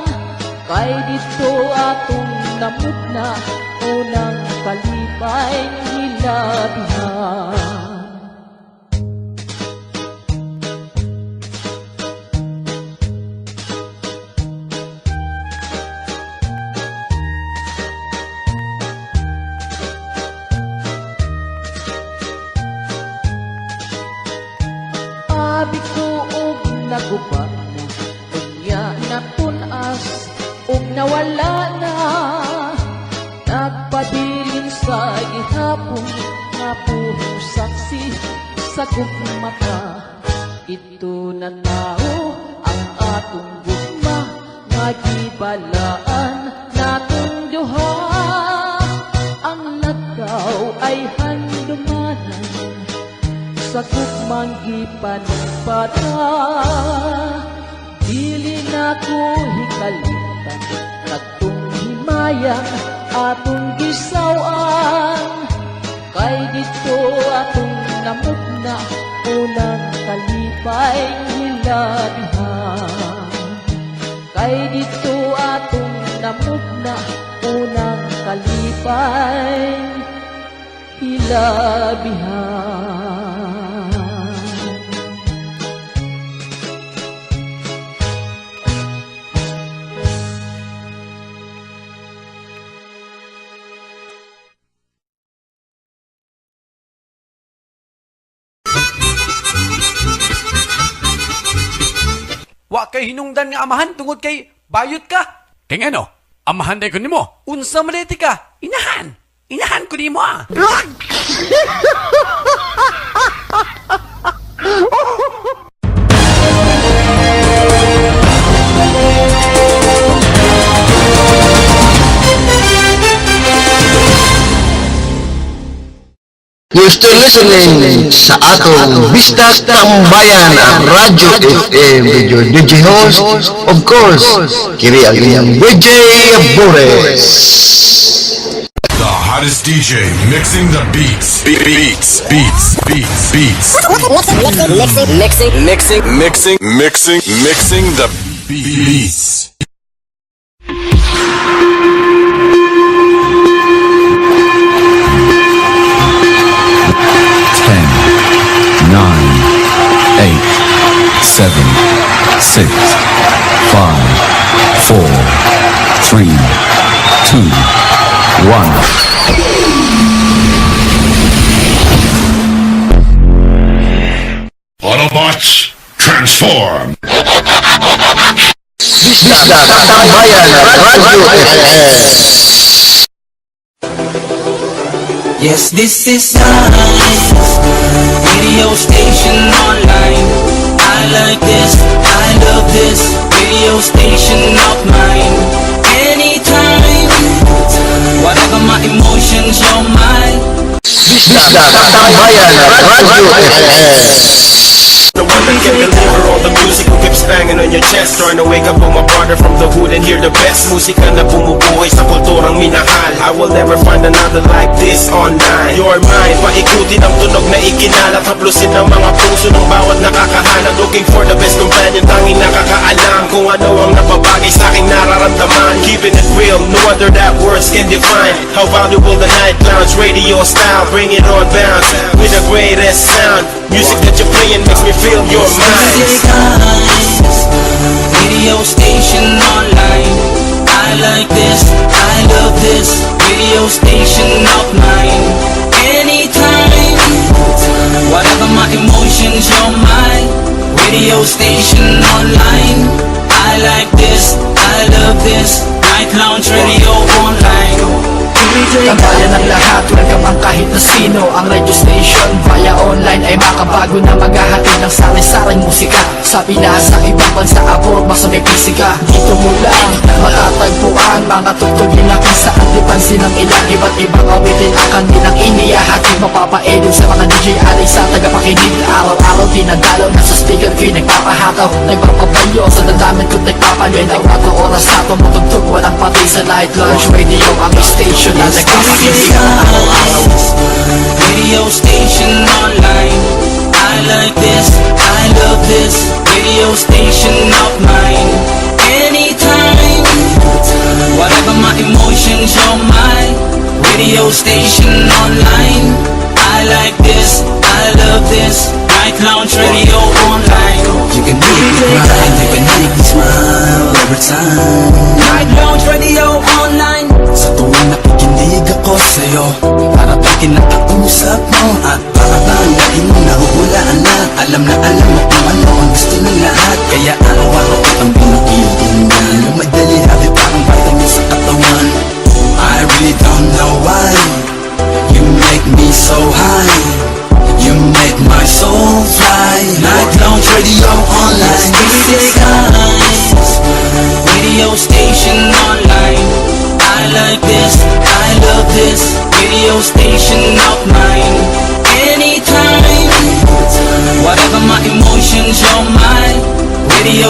Kay dito atong namugna unang kalipay hilabihan. Abi ko og naguba na, unya natunas og nawala na. Nagpabilin sa ihapon nga purong saksi sa gugmata. Ito na tao ang atong gugma nga gibalaan natong duha. Ang lagaw ay handumanan sa gugmang gipanipata dili na ko hikalitan katong himayang atong gisawan kay dito atong namugna unang kalipay hilabihan kay dito atong namugna unang kalipay hilabihan. Wa kay hinungdan nga amahan tungod kay bayot ka. Kay ano? Amahan day ko nimo. Unsa maleti ka? Inahan. Inahan ko nimo ah. You're still listening sa atong Vista Tambayan Radio FM with your DJ host, of course, kiri ang inyong DJ Boris. The hottest DJ mixing the beats. Mixing the beats. Seven, 6, 5, 4, 3, 2, 1. Autobots, transform! Vista Tambayan Radio FM. Yes, this is nice. Radio station online. I like this, I love this. Radio station of mine. Anytime, whatever my emotions, you're mine. Vista Tambayan Radio FM. The one that can deliver all the music who keeps banging on your chest. Trying to wake up on my brother from the hood and hear the best musika na bumubuhay sa kulturang minahal. I will never find another like this online. You're mine, paikutin ang tunog na ikinalat. Haplusin ang mga puso ng bawat nakakahanap. Looking for the best companion, tanging nakakaalam kung ano ang napabagay sa aking nararamdaman. Keeping it real, no wonder that words can define how valuable the night lounge radio style. Bring it on bounce with the greatest sound. Music that you're playing makes me feel your mind. Radio station online. I like this, I love this. Radio station of mine. Anytime, whatever my emotions, you're mine. Radio station online. I like this, I love this. Night Lounge Radio online. Tambayan ng lahat, welcome ang kahit na sino. Ang radio station via online ay makabago na maghahatid ng sari-saring musika. Sa Pinas, sa ibang bansa, abroad, basta may pisika. Dito mo lang matatagpuan mga tugtugin na kung saan di pansin ng ilang iba't ibang awitin ang kanilang iniyahatid. Mapapaedin sa mga DJ alay sa tagapakinig. Araw-araw dinadalaw na sa speaker ko nagpapahataw. Nagpapabayo sa dadamin ko't nagpapalinaw. At oras na itong matugtog walang pati sa Night Lounge Radio. Ang station na nagpapakinig araw-araw. Radio station online. I like this, I love this. Radio station of mine. Anytime, whatever my emotions, you're mine. Radio station online. I like this, I love this. Night Lounge Radio online. You can make me cry, you can make me smile every time. Night Lounge Radio online. Sa tuwing nakikinig ako sa'yo, para bang kinakausap mo, at para bang dahil mo nahuhulaan na alam mo kung ano ang gusto ng lahat. Kaya araw-araw kitang pinakikinggan. Yung may dalirabi parang vitamin sa katawan. I really don't know why you make me so high. You make my soul fly. Night Lounge Radio online. Radio station online. I like this, I love this. Radio station of mine. Anytime,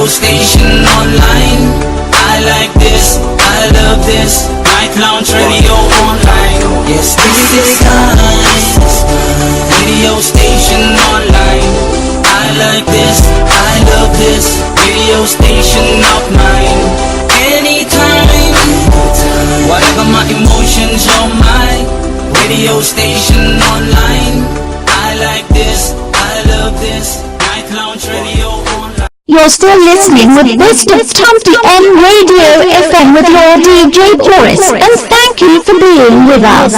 radio station online. I like this, I love this. Night Lounge Radio Online. Yes, this is mine. Radio station online. I like this, I love this. Radio station of mine. Anytime, whatever my emotions or my radio station online. I like this, I love this. Night Lounge Radio Online. You're still listening with Best of Tumpty M Radio FM with your DJ Boris, and thank you for being with us.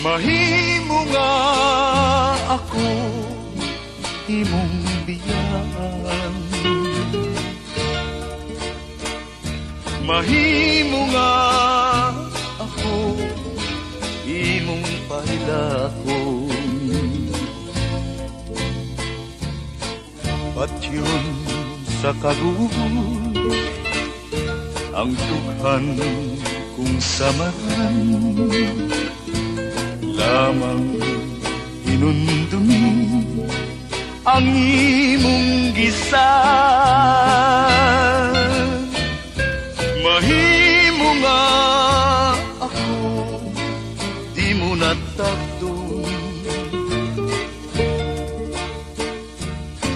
Mahimo nga ako imong biyaan, mahimo nga ako imong pahilakon, at yun sa kagun ang tughan kung samaran lamang hinundumi ang imong gisan. Mahimo nga ako di mo natagdon,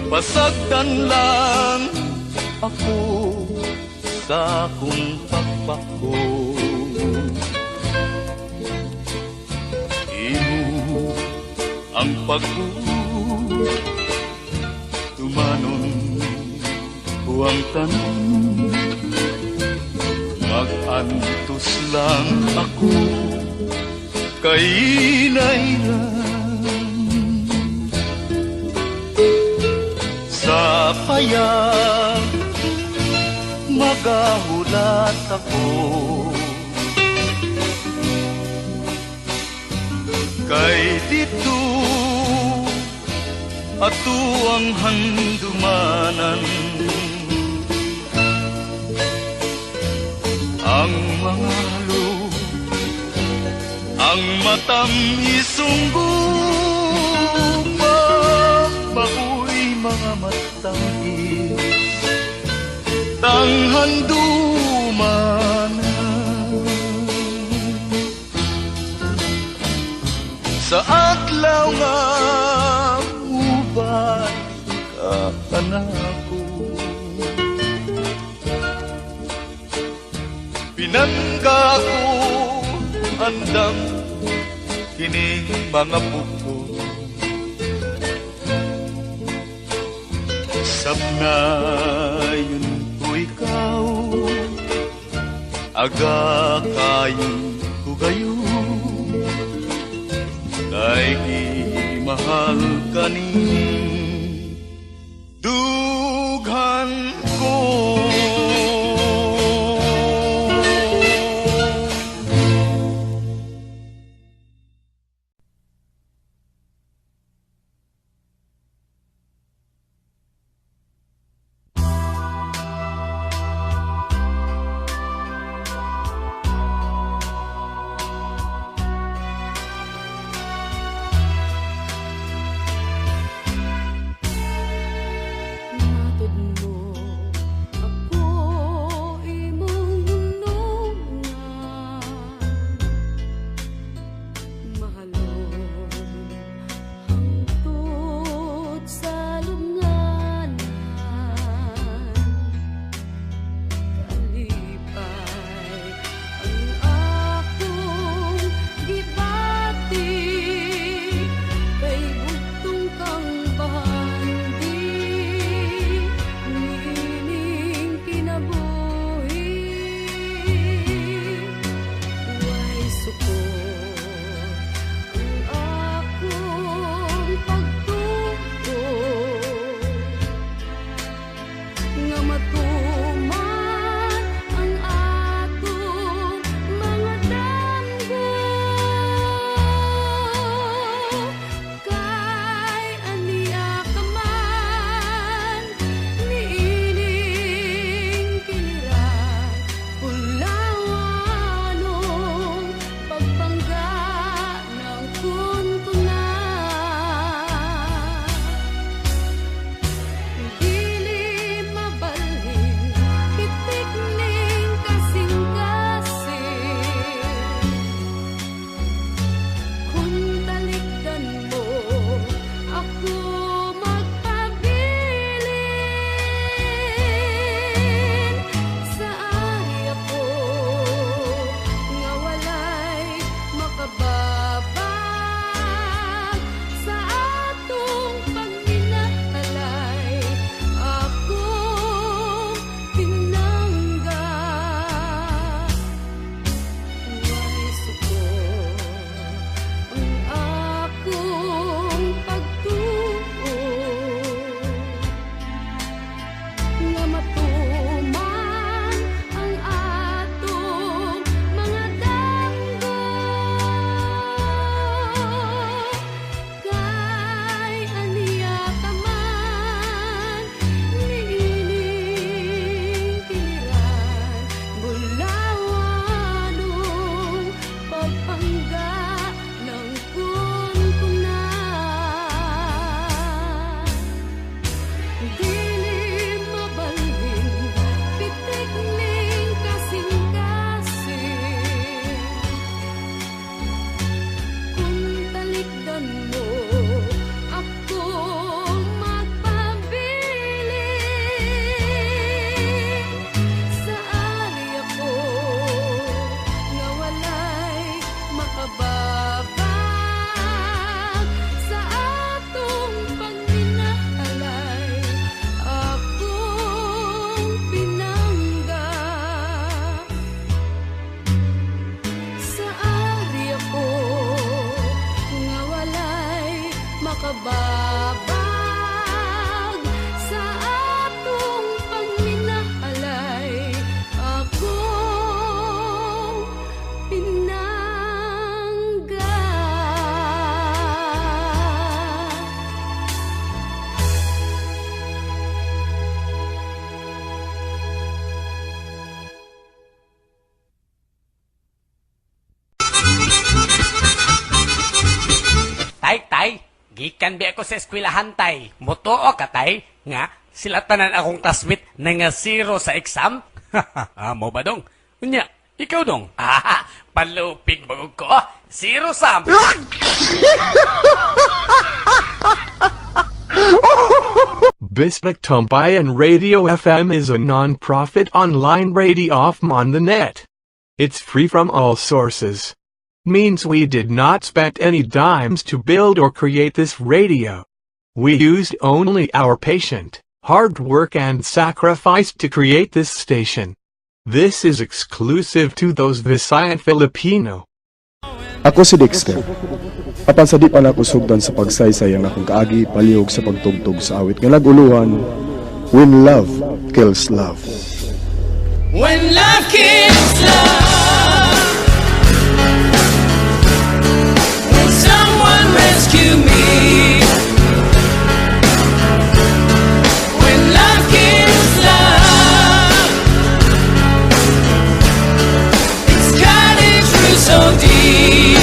pasagdan lang ako sa akong pagpako. Ang pagbuo, tumanon ko ang tanan, mag-antos lang ako kay nailan. Sa payag, magahulat ako, kay dito ato ang handumanan, ang mga halo, ang matam isunggupa, mabuhay mga matangis, tang handumanan. Sa adlaw nga uban ka kanako, pinangga ko andam kining mga buko, sabnayon ko ikaw, aga kayon ko gayon, kay mahal kaning dughan ko. makababag sa atong pagminahalay. Akong pinangga. Tay, gikan bi ako sa eskwelahan, tay. Mutuo ka, tay, nga sila tanan akong classmate na nga zero sa exam. Mo ba dong? Unya, ikaw dong. Palupig bagog ko. Zero sam. Bisbek Tumbayan Radio FM is a non-profit online radio off on the net. It's free from all sources. Means we did not spend any dimes to build or create this radio. We used only our patient, hard work and sacrifice to create this station. This is exclusive to those Visayan Filipino. Ako si Dexter. Apan sa di pa nako sugdan sa pagsaysay ang akong kaagi palihog sa pagtugtog sa awit nga naguluhan, When Love Kills Love. When love kills love, when someone rescue me, when love kills love, it's cutting through so deep.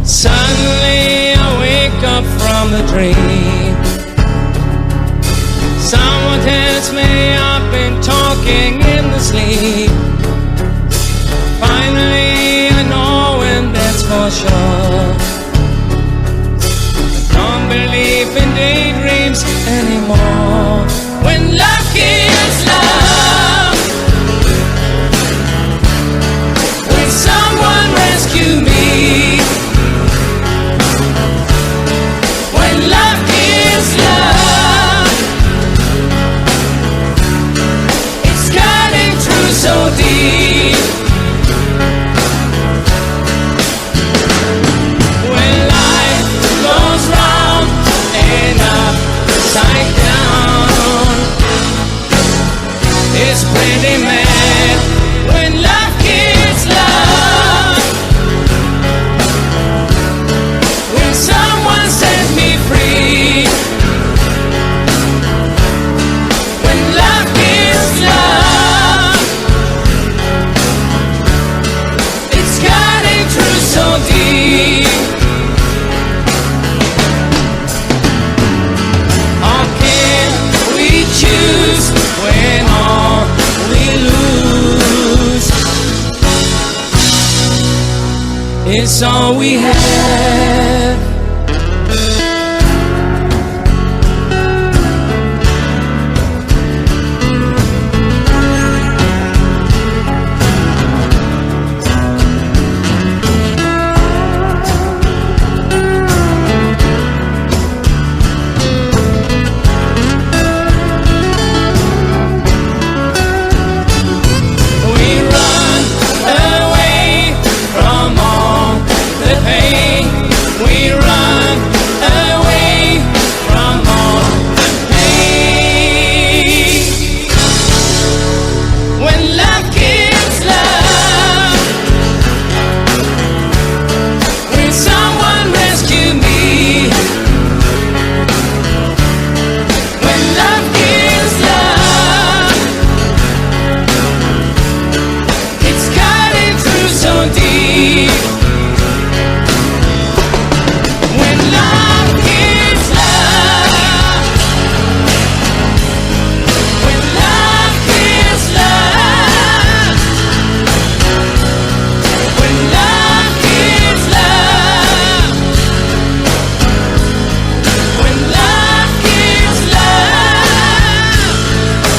Suddenly I wake up from a dream. Someone tells me I've been talking in the sleep. Finally I know, and that's for sure. I don't believe in daydreams anymore. When love kills love, when someone rescue me, when love kills love, it's cutting through so deep. When life goes round and upside down, it's pretty mad. When love kills love, when someone set me free, when love kills love, it's cutting through so deep. How can we choose when all we lose is all we have? We run away from all the pain. We run away from all the pain. When love kills love, when someone rescue me, when love kills love, it's cutting through so deep. When love kills love, when love kills love, when love kills love, when love kills love.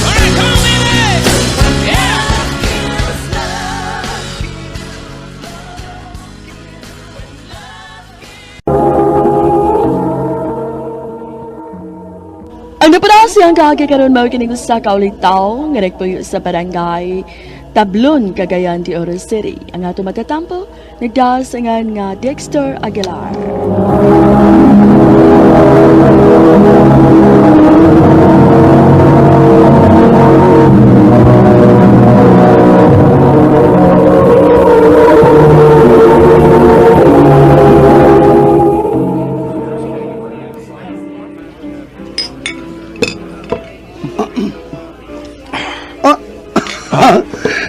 All right, come on, baby. Yeah. Ang napanang siyang kakakaroon mo kinig sa kaulit tao, nga nagpuyo sa barangay Tablon, Cagayan de Oro City. Ang ato magatampo, nagdasangan nga Dexter Aguilar.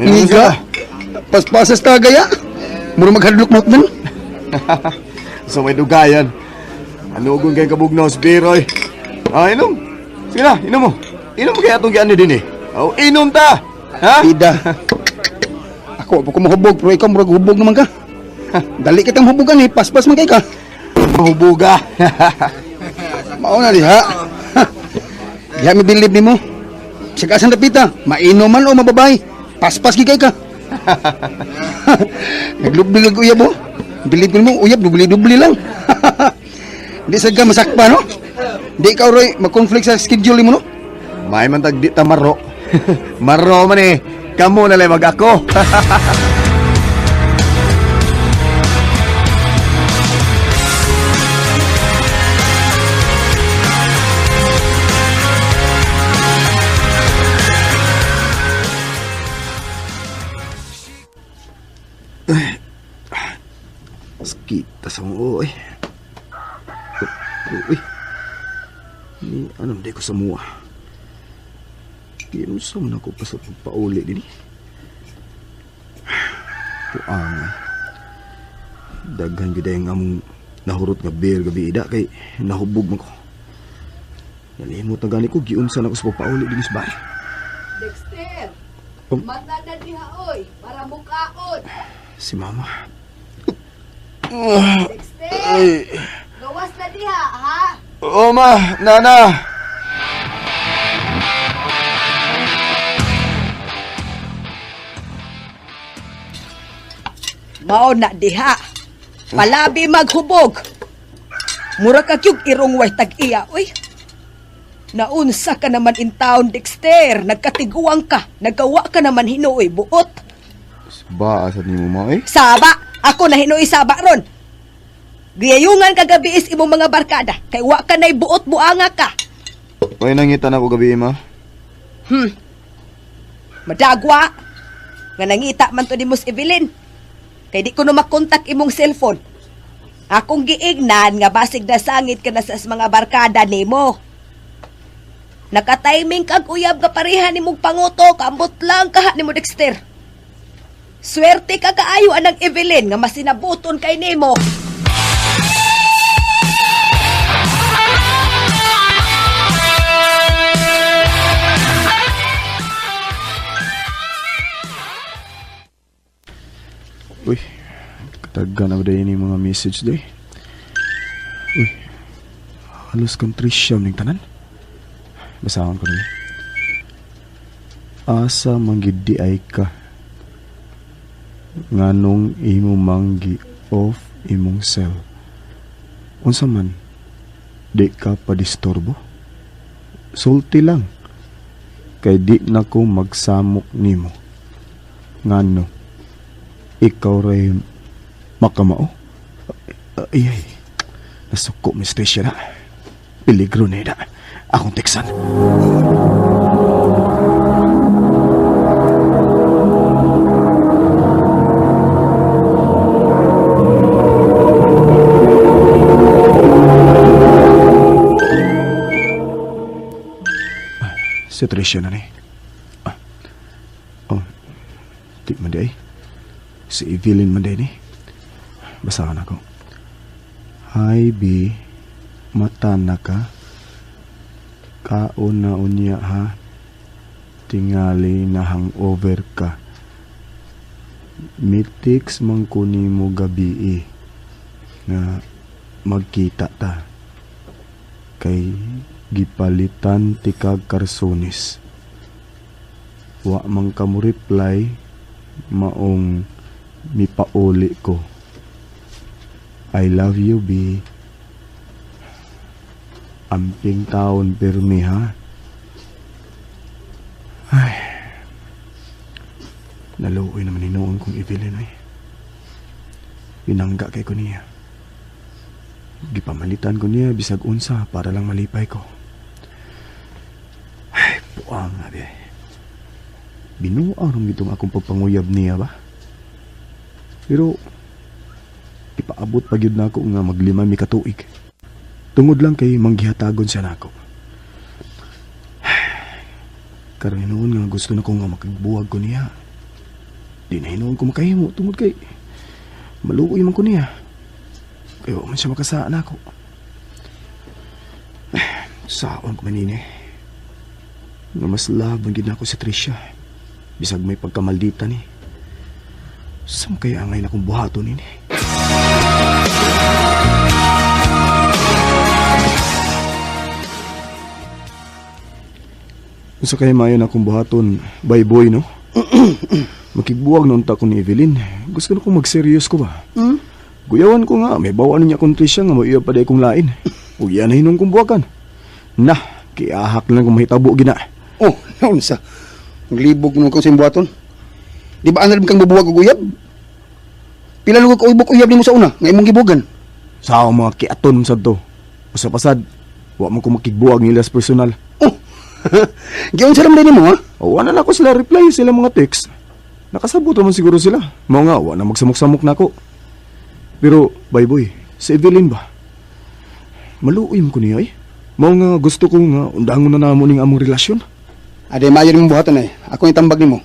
Niga, paspasas ta gaya. Mura maghadlok mo man. So may dugayan. Ano kung kay kabugnaw si Piroy? Inom. Sige na, inom mo. Inom kaya itong giano din eh. Oh, inom ta! Ha? Ida. Ako ko mahubog, pero ikaw murag hubog naman ka. Dali kitang hubugan eh, paspas man kay ka. Mahubuga. Mao na diha. Diha mi bilib nimo. Sagasan dapita, mainom man o mababay. Paspas gigay ka. Naglublig uyab mo. Bilib mo uyab, dubli-dubli lang. Di sa ka masakpa, no? Di ka, Roy, mag-conflict sa schedule mo, no? May man tag di ta maro. Maro man eh. Kamu na lang mag-ako. Kita sa mo, oy. Uy. Ni anong di ko sa mua. Kinusam na ko pa sa pagpauli din. Puang. Daghan gid ang among nahurot nga beer gabi ida kay nahubog man ko. Nalimot na gani ko giunsa na ko sa pagpauli din sa bahay. Dexter! Mata na diha, oy! Para mukaon! Si mama. Dexter! Gawas na diha, ha? Oo, ma. Nana. Mao na diha. Palabi maghubog. Mura ka kyug irong way tag-iya, oy. Naunsa ka naman in town, Dexter. Nagkatiguang ka. Nagawa ka naman hinuoy buot. Ba, asa ni mo, ma, eh? Saba! Ako na hinuoy saba ron. Giyayungan kagabi is imong mga barkada. Kay wa ka na'y buot buanga ka. May nangitan ako gabi, ma. Madagwa. Nga nangita man to ni Mus Evelyn. Kay di ko na makontak imong cellphone. Akong giignan nga basig na sangit ka na sa mga barkada nimo. Nakatiming kag uyab ka pareha ni mong panguto. Kaambot lang kaha ni mo, Dexter. Swerte ka kaayo anang Evelyn nga masinabuton kay nimo. Uy, kataga na ba dahin yung mga message day? Uy, halos kang trisyam ng tanan. Basahan ko rin. Asa manggidi ay ka. Nganong imo manggi off imong cell. Unsa man, di ka pa disturbo. Sulti lang. Kay di na ko magsamok nimo. Ngano, ikaw ray makamao? Ay, nasuko mi station na. Peligro na ida. Akong teksan. Si Tricia na ni. Di man di ay. Si Evelyn man di ni. Basahan ako. Hi, B. Mata na ka. Kaon na unya ha. Tingali na hangover ka. Mitix man kuni mo gabi nga magkita ta. Kay gipalitan ti kag karsonis. Wa man ka mo reply maong mipauli ko. I love you, B. Amping taon pirmi ha. Ay. maluoy naman hinuon kong Evelyn ay. Pinangga kay ko niya. Gipamalitan ko niya bisag unsa para lang malipay ko. Ay, puang nga di. Binuang rin itong akong pagpanguyab niya ba? Pero, ipaabot pa yun na ako nga maglima mi katuig. Tungod lang kay manggihatagon siya na ako. Karon hinuon nga gusto na ko nga makagbuwag ko niya. Di na hinuon ko makahimo tungod kay maluoy man ko niya. Kaya man siya makasaan ako. Saon ko manini. Nga mas love ang gina ko si Tricia. Bisag may pagkamaldita ni. Saan kaya angay na kong buhaton ini? Sa kaya mayon akong buhaton, by boy, no? Makigbuwag na unta ko ni Evelyn. Gusto na kong mag-serious ko ba? Guyawan ko nga, may bawaan niya kong Tricia nga maiya pa day kong lain. O yan na hinong kong buwakan. Nah, kiahak lang kong mahitabo gina. Oh, naon sa? Naglibog nung kong simbuhaton. Di ba anal kang bubuwag o uyab? Pila lugo ko ibok uyab ni mo sa una, nga imong gibugan. Sa akong mga kiaton sa to. Pasapasad, wa mo ko makigbuwag nilas personal. Giyon sila man mo, ha? O, wala na ako sila reply sila mga text. Nakasabot naman siguro sila. Mao nga, wala na magsamok-samok na ako. Pero, bye boy, si Evelyn ba? Maluoy mo ko niya eh. Mao nga gusto ko nga undangon na namo ning among relasyon. Ade mayon mong buhatan eh. Ako itambag nimo.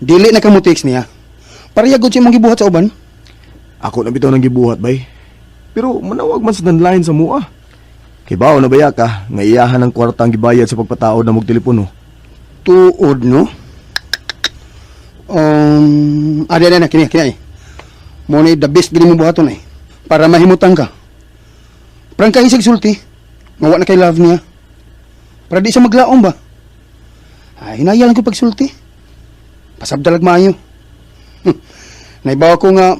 Dili na ka mo text niya. Pariyagod siya mong gibuhat sa uban. Ako na bitaw nang gibuhat bay. Pero manawag man sa dandlain sa mua. Kay bao na baya ka nga iyahan ang kwarta ang gibayad sa pagpataod na mong telepono. Tuod no? Ade na kini eh. Mo ni the best gini mong buhaton eh. Para mahimutan ka. Prang ka isig sulti. Nga wa na kay love niya. Para di siya maglaom ba? Ay, hinayalan ko pagsulti. Pasabdalag maayo. Naibawa ko nga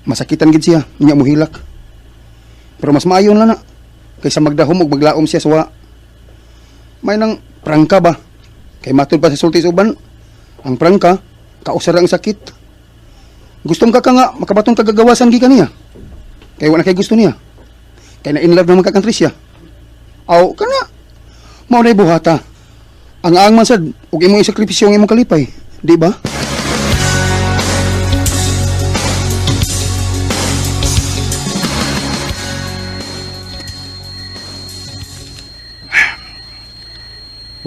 masakitan gid siya, inya mo hilak. Pero mas maayo na kaysa magdahom ug maglaom siya suwa. May nang prangka ba? Kay matud pa sa sulti sa uban. Ang prangka, kausara ang sakit. Gustong ka nga makabatong kagagawasan gi kaniya. Kay wala kay gusto niya. Kay na in love naman ka kang Tricia. Aw, kana. Mao na buhata. Ang man sad, ug imong isakripisyo ang imong kalipay, di ba?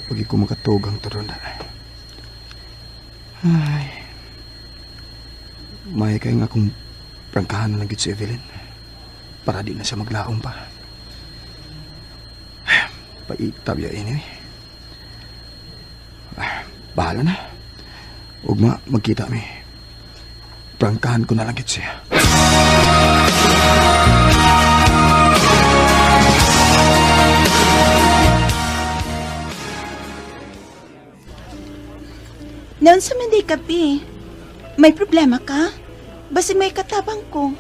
Pag ko makatugang turon na. Ay. May kaya nga akong prangkahan na lang si Evelyn. Para di na siya maglaong pa. Paitabya ini. Bahala na. Huwag magkita mi. Prangkahan ko na lang siya. Noon sa Manday Kapi, may problema ka? Basi may katabang ko.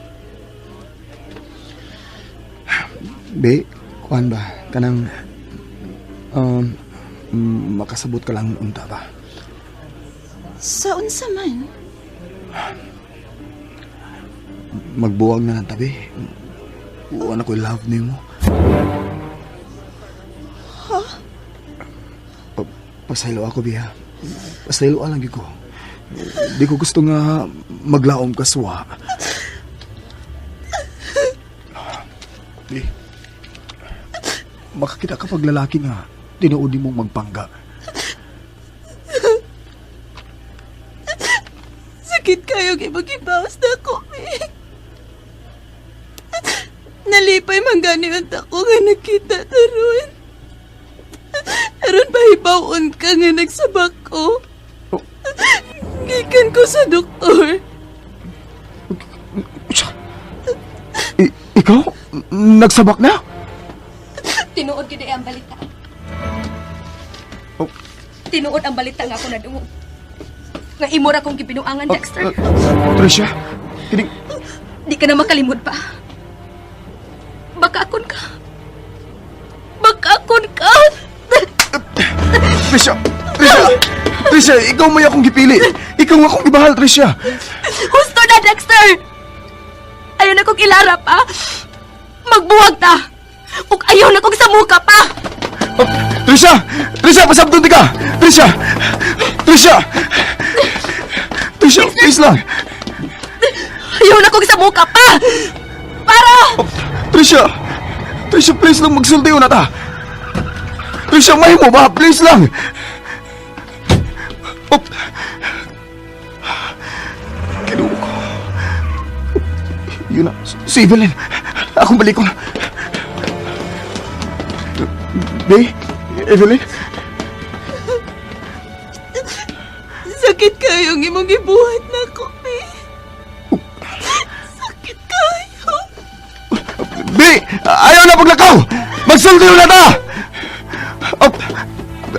Be, kuhan ba? Kanang, makasabot ka lang unta ba? Sa unsa man? Magbuwag na ng tabi. Uwan ako love niyo mo. Ha? Pasaylo ako, Biha. Pasaylo lang ko. Di ko gusto nga maglaom ka suwa. Bi, makakita ka pag lalaki nga tinuod mong magpangga. Sakit kayo gibagibawas na ako, eh. Nalipay man gani ang tako nga nakita taron. Aron pahibawon ka nga nagsabak ko. Gikan ko sa doktor. Ikaw? Nagsabak na? Tinuod gid ang balita. Tinuod ang balita nga ako nadungog. Nga imo ra kong gibinuangan, Dexter. Tricia, kining... Di ka na makalimod pa. Bakakon ka. Bakakon ka. Tricia! Tricia! Tricia, ikaw may akong gipili. Ikaw nga akong gibahal, Tricia. Husto na, Dexter! Ayaw na kong ilarap, ha? Magbuwag ta! Ug ayaw na kong samuka pa! Tricia! Tricia, pasabton di ka! Tricia! Tricia! Tricia, please lang. Ayaw na kong samuka pa! Para! Tricia! Tricia, please lang, magsultiyo na ta. Tricia, may mo ba? Please lang. Kinuha ko. Yun na, si Evelyn. Akong balik ko na. Be, Evelyn? Sakit kayong imong gibuhat na ko, Be. Sakit kayo. Be, ayaw na paglakaw! Magsultiyo na ta!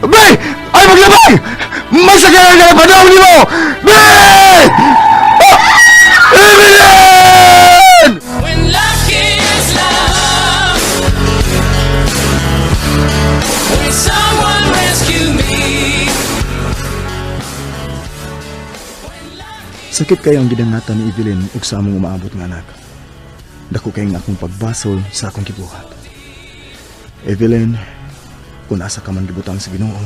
Be, ay maglabay! Masakay na panahon ni mo! Be! Evelyn! When love gives love, will someone rescue me? Sakit kaya ang gidangatan ni Evelyn ug sa among umaabot nga anak. Dako kay nga akong pagbasol sa akong gibuhat. Evelyn, kung asa ka man gibutang sa Ginoo,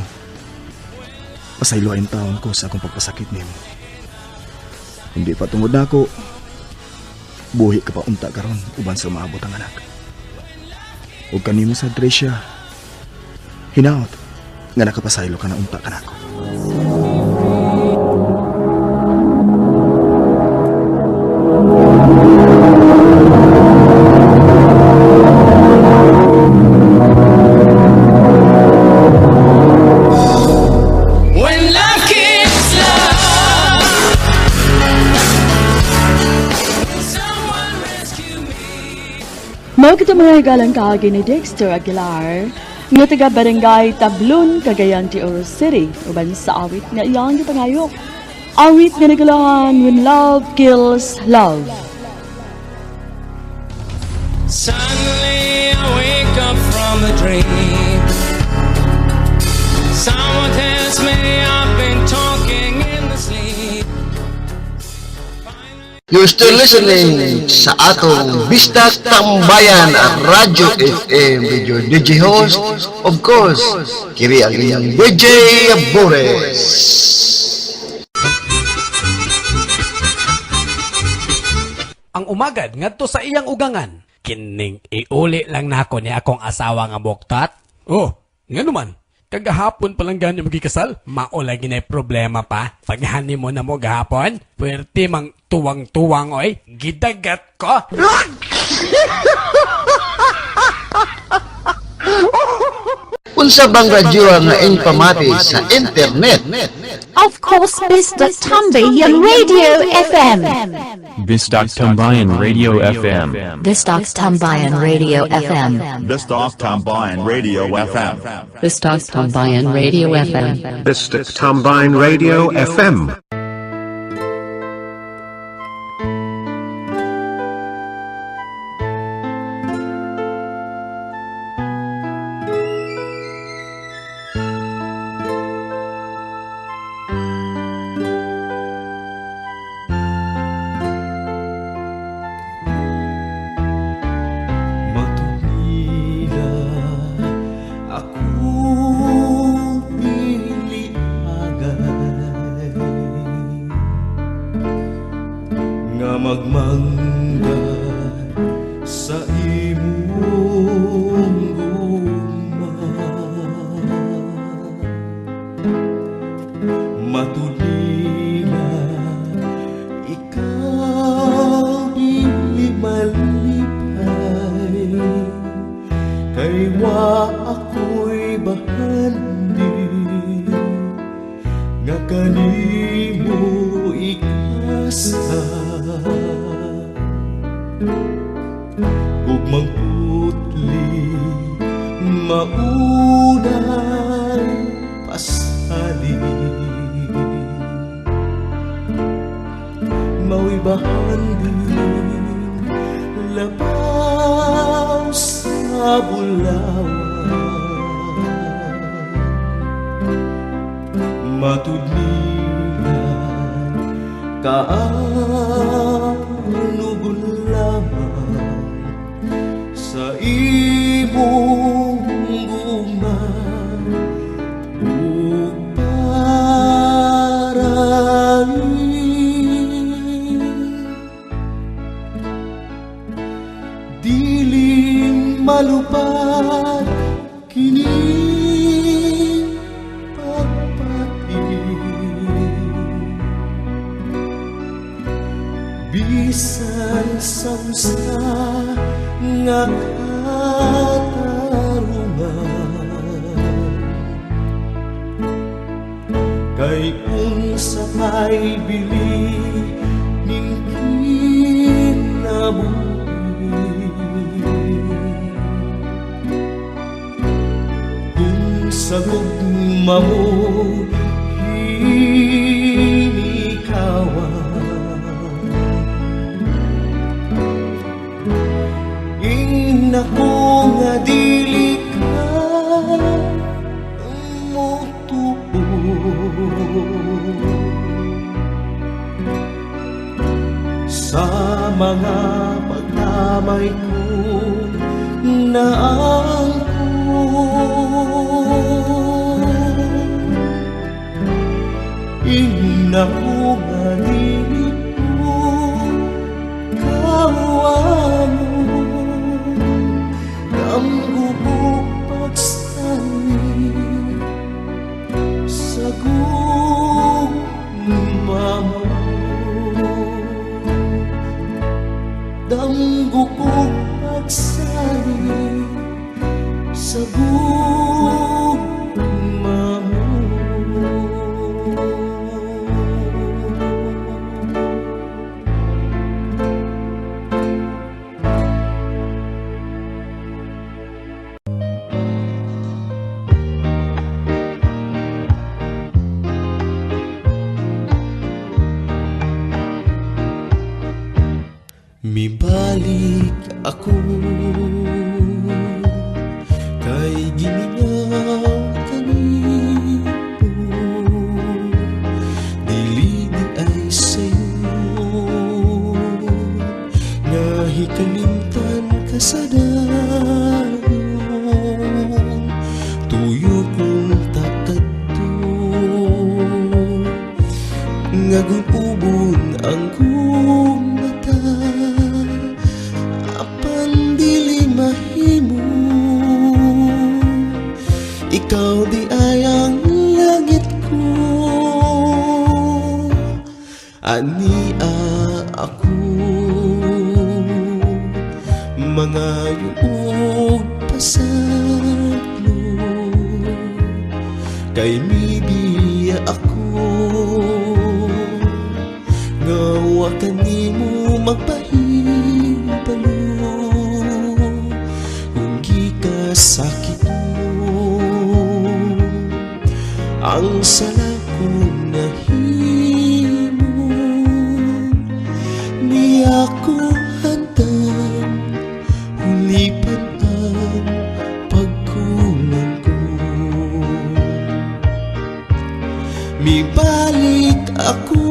pasayloain taon ko sa akong pagpasakit nimo. Hindi pa tungod nako, buhi ka pa unta karon uban sa umaabot ang anak. Ug kanimo sa Tricia, hinaot nga nakapasaylo ka na unta ka nako. When love gives love, will someone rescue me? Mao kita mga higalang kaagi ni Dexter Aguilar nga taga Barangay Tablon, Cagayan de Oro City, uban sa awit nga iyang gipangayo. Awit nga nagalahan When Love Kills Love. Suddenly I wake up from a dream. Someone tells me I've been talking in the sleep. You're still listening sa atong Bista Tambayan at Radyo FM with your DJ host, of course, kiri ang inyong DJ Bores. Ang umagad ngadto sa iyang ugangan. Kining iuli lang nako ni akong asawa nga buktat. Oh, nga naman. Kagahapon pa lang ganyan magikasal. Mao lagi na problema pa. Paghani mo na mo gahapon. Pwerte mang tuwang-tuwang oy. Gidagat ko. Unsa bang radyo nga impamati sa internet? Of course, Mr. Tambayan Radio FM. Bistak Tambayan Radio FM. Bistak Tambayan Radio FM. Bistak Tambayan Radio FM. Bistak Tambayan Radio FM. Bistak Tambayan Radio FM. magmangga sa imong guma. Matulila ikaw dili malipay, kay wa ako'y bahandi nga kanimo ikasa. Ugmang putli maunay pasali, mao'y bahandi labaw sa bulawan. matudlingan kaanubon lamang sa imong gugma ug parangin dili malupad kini bisan samsa nga katarungan kay unsa may bili ning kinabuhi kung sa gugma mo hinikawan ako nga dili ka motuon sa mga pagdamay ko na inako nga dili ko kawamo ang gubog pagsali sa gugma mo danggo kong pagsali sa gugma mo mibalik ako kay gimingaw kanimo dili di ay sayo nga hikalimtan ka sa dayon tuyo kong takadto nga gunubon ang kong mata ikaw di ay ang langit ko ania ako mga yuog pasaglo kay mibiya ako ngawa kanimo magpahibalo kung gikasakit ang sala kong nahimo ni ako handang hulipan ang pagkulang ko mibalik ako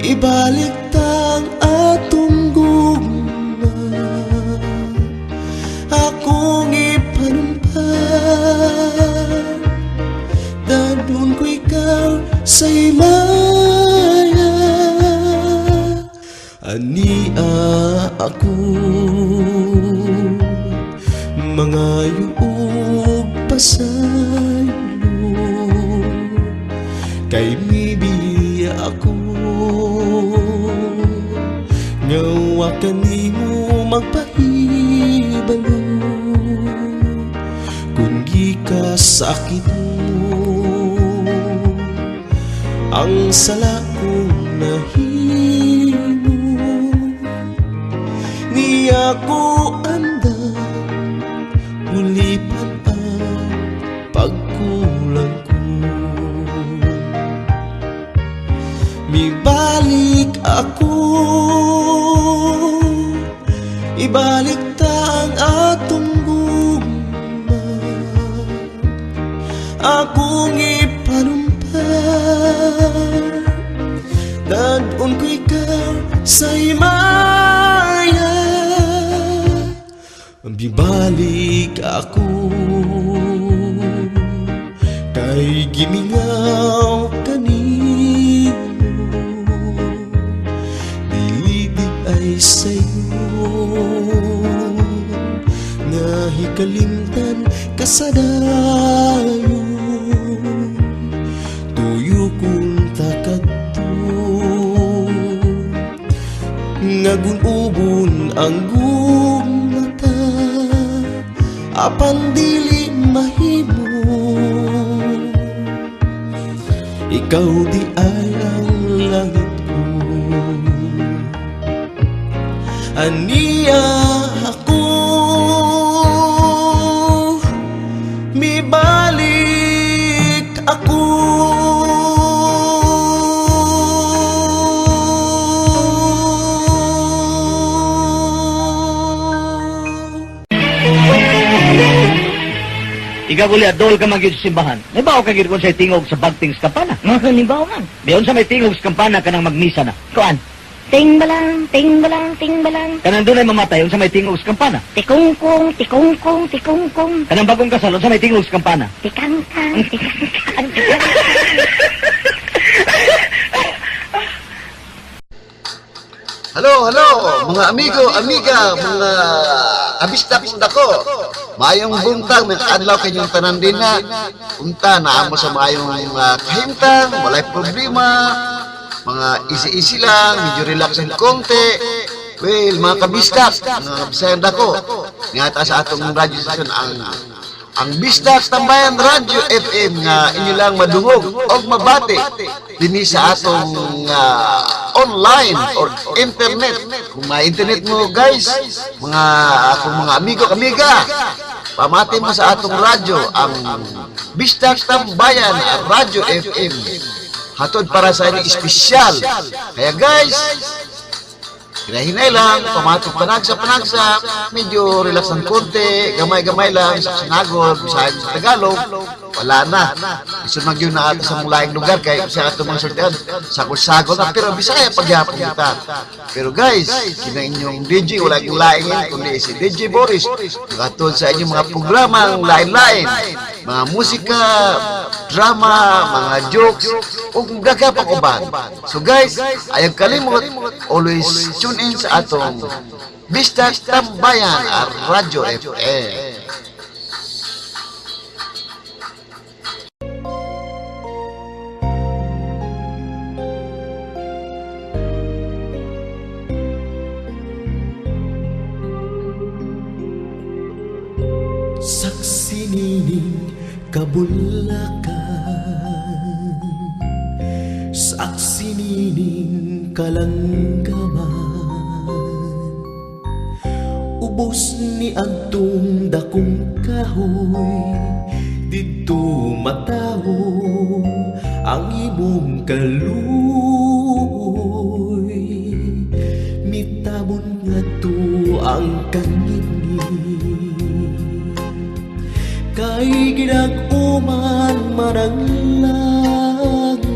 ibalik tang atong gugma akong ipanumpan dadun ko ikaw sa himaya ania ako mga yuog pasaylo kay mibiya ako ngawa kanimo magpahibalo kung gikasakit mo ang sala kong nahimo ni ako anda ulipan ang pagkulang ko mibalik ako ibalik ta ang atong gugma ako sa himaya, bibalik ako kay gimingaw kanimo, dili ay sa'yo nga hikalimtan ka sa dayon, tuyo kong takadto nga gunubon ang gumata, apan dili mahimo, ikaw di ay ang langit ko. Aniya ako mibalik ako, ikaw uli adol ka magyud sa simbahan. Nabaw ka gyud sa tingog sa bagting sa kampana. Mga nibaw man. Biyon sa may tingog sa kampana kanang magmisa na. Kuan. Ting balang, ting balang, ting balang. Kanang dunay mamatay sa may tingog sa kampana. Tikungkong, tikungkong, tikungkong. Kanang bagong kasal sa may tingog sa kampana. Tikangkang, tikangkang. Halo, mga amigo, amiga, mga abista-abista ko. Mayong buntag, may adlaw kanyang tanan din na. Punta na amo sa mayong kahimtang, walay problema. Mga easy-easy lang, medyo relax ang konti. Well, mga kabista, mga bisayan dako. Ngata sa atong radio station ang Bisdak Tambayan Radio FM nga inyo lang madungog o mabati dinhi sa atong online or internet. Kung may internet mo guys, mga akong mga amigo amiga, pamati mo sa atong radyo ang Bisdak Tambayan Radio FM. Hatod para sa inyo espesyal. Kaya guys, hinay-hinay lang, pamatok panagsa, medyo relax ng konti, gamay-gamay lang, sa sinagod, sa Tagalog, wala na. Isun mag yun na ata sa mulaing lugar, kaya sa ato mga sortean, sagod-sagod na, pero Bisaya pagyapon kita. Pero guys, kina inyong DJ, wala yung laingin, kundi si DJ Boris, katod sa inyong mga programang lain-lain, mga musika, drama, mga jokes, o kung gagapang uban. So guys, ayaw kalimot, always tune in sa atong Bisdak Tambayan Radio FM. saksi nining kabulakan, saksi nining kalanggaman, ubos ni antong dakong kahoy, dito mataho ang imong kaluoy, mitabon nga to ang kangit kay ginag-uman marang langit,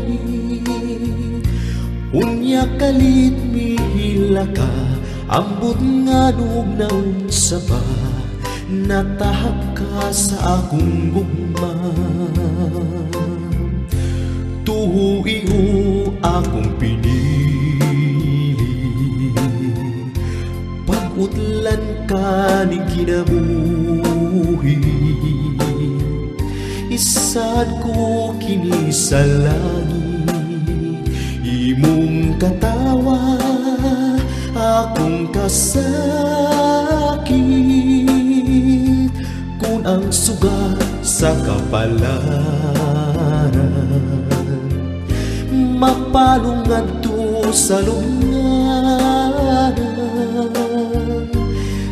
unya kalit mihila ka, ambot nga nugnaon sa ba, natahak ka sa akong gugma, tuhuiho akong pinili, pag-utlan ka ni kinabuhi, isad ko kini sa langit, imong katawa akong kasakit, kung ang sugat sa kapalaran, mapalungan to sa lunganan,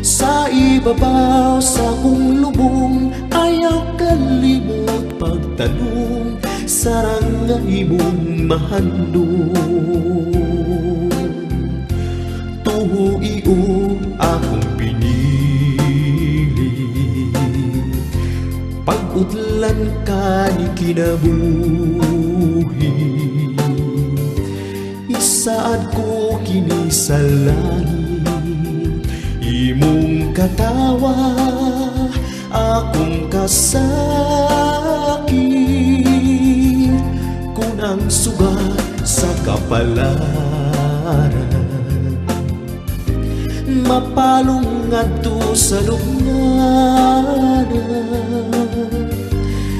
sa ibabaw sa kong lubong, ayaw kalimot pagtanong, sarang nga imong mahandong, tuhuio akong pinili, pag-utlan ka ni kinabuhi, isa saad ko kini sa langit, imong katawa akong kasakit, kunang sugat sa kapalaran, mapalong ngadto sa lugnanan.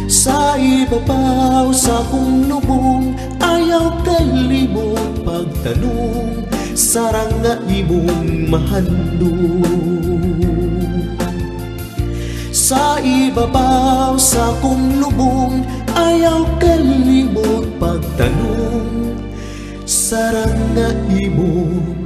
Sa ibabaw sa kong lubong, ayaw kalimot pagtanong, sarang nga imong mahandong. Sa ibabaw sa kong lubong, ayaw kalimot pagtanong, sarang nga imong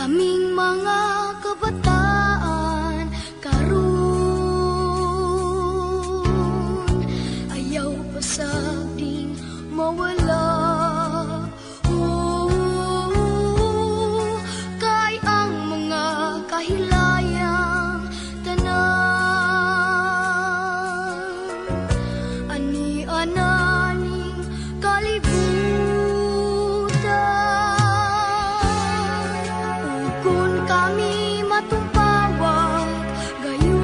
Kaming mga kabataan karon, ayaw pasagding mawala. Kay ang mga kahilayang tanan, ani-ananing kalibutan. Kung kami matumpawag gayon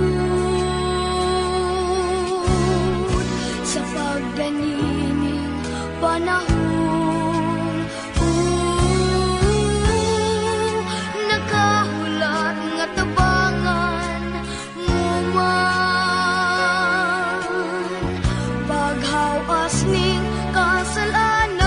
sa pagdanining panahon, nakahulat nga tabangan mo man, paghawas ning kasalanan.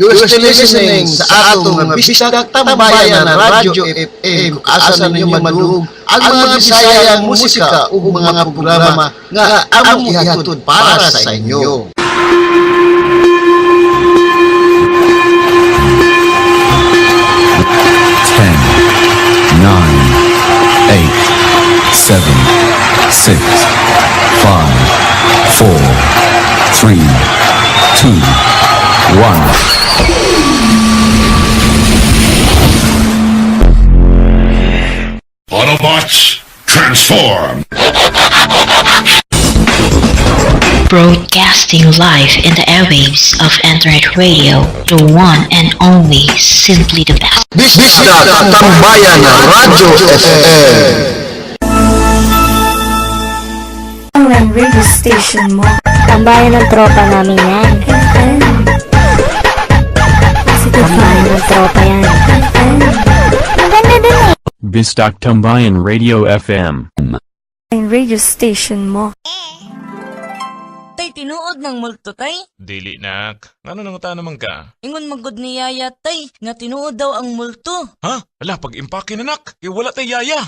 You're still listening sa atong mga bisdak tambayan na Radyo FM, kung asa ninyo madug ang mga Bisayang musika ug mga programa nga among ihatod para sa inyo. 6, 5, 4, 3, 2, 1. Autobots, transform! Broadcasting live in the airwaves of internet radio, the one and only, simply the best. Bisda Tambayan Radio FM. Online radio station mo. Tambayan ng tropa namin yan. Tambayan ng tropa yan. Maganda din eh. Bisdak Tambayan Radio FM. Online radio station mo. Tay, tinuod ng multo, tay? Dili, nak. Ano nanguta naman ka? Ingon magod ni Yaya, tay, nga tinuod daw ang multo. Ha? Ala, pag-impake na, nak. Wala tay yaya.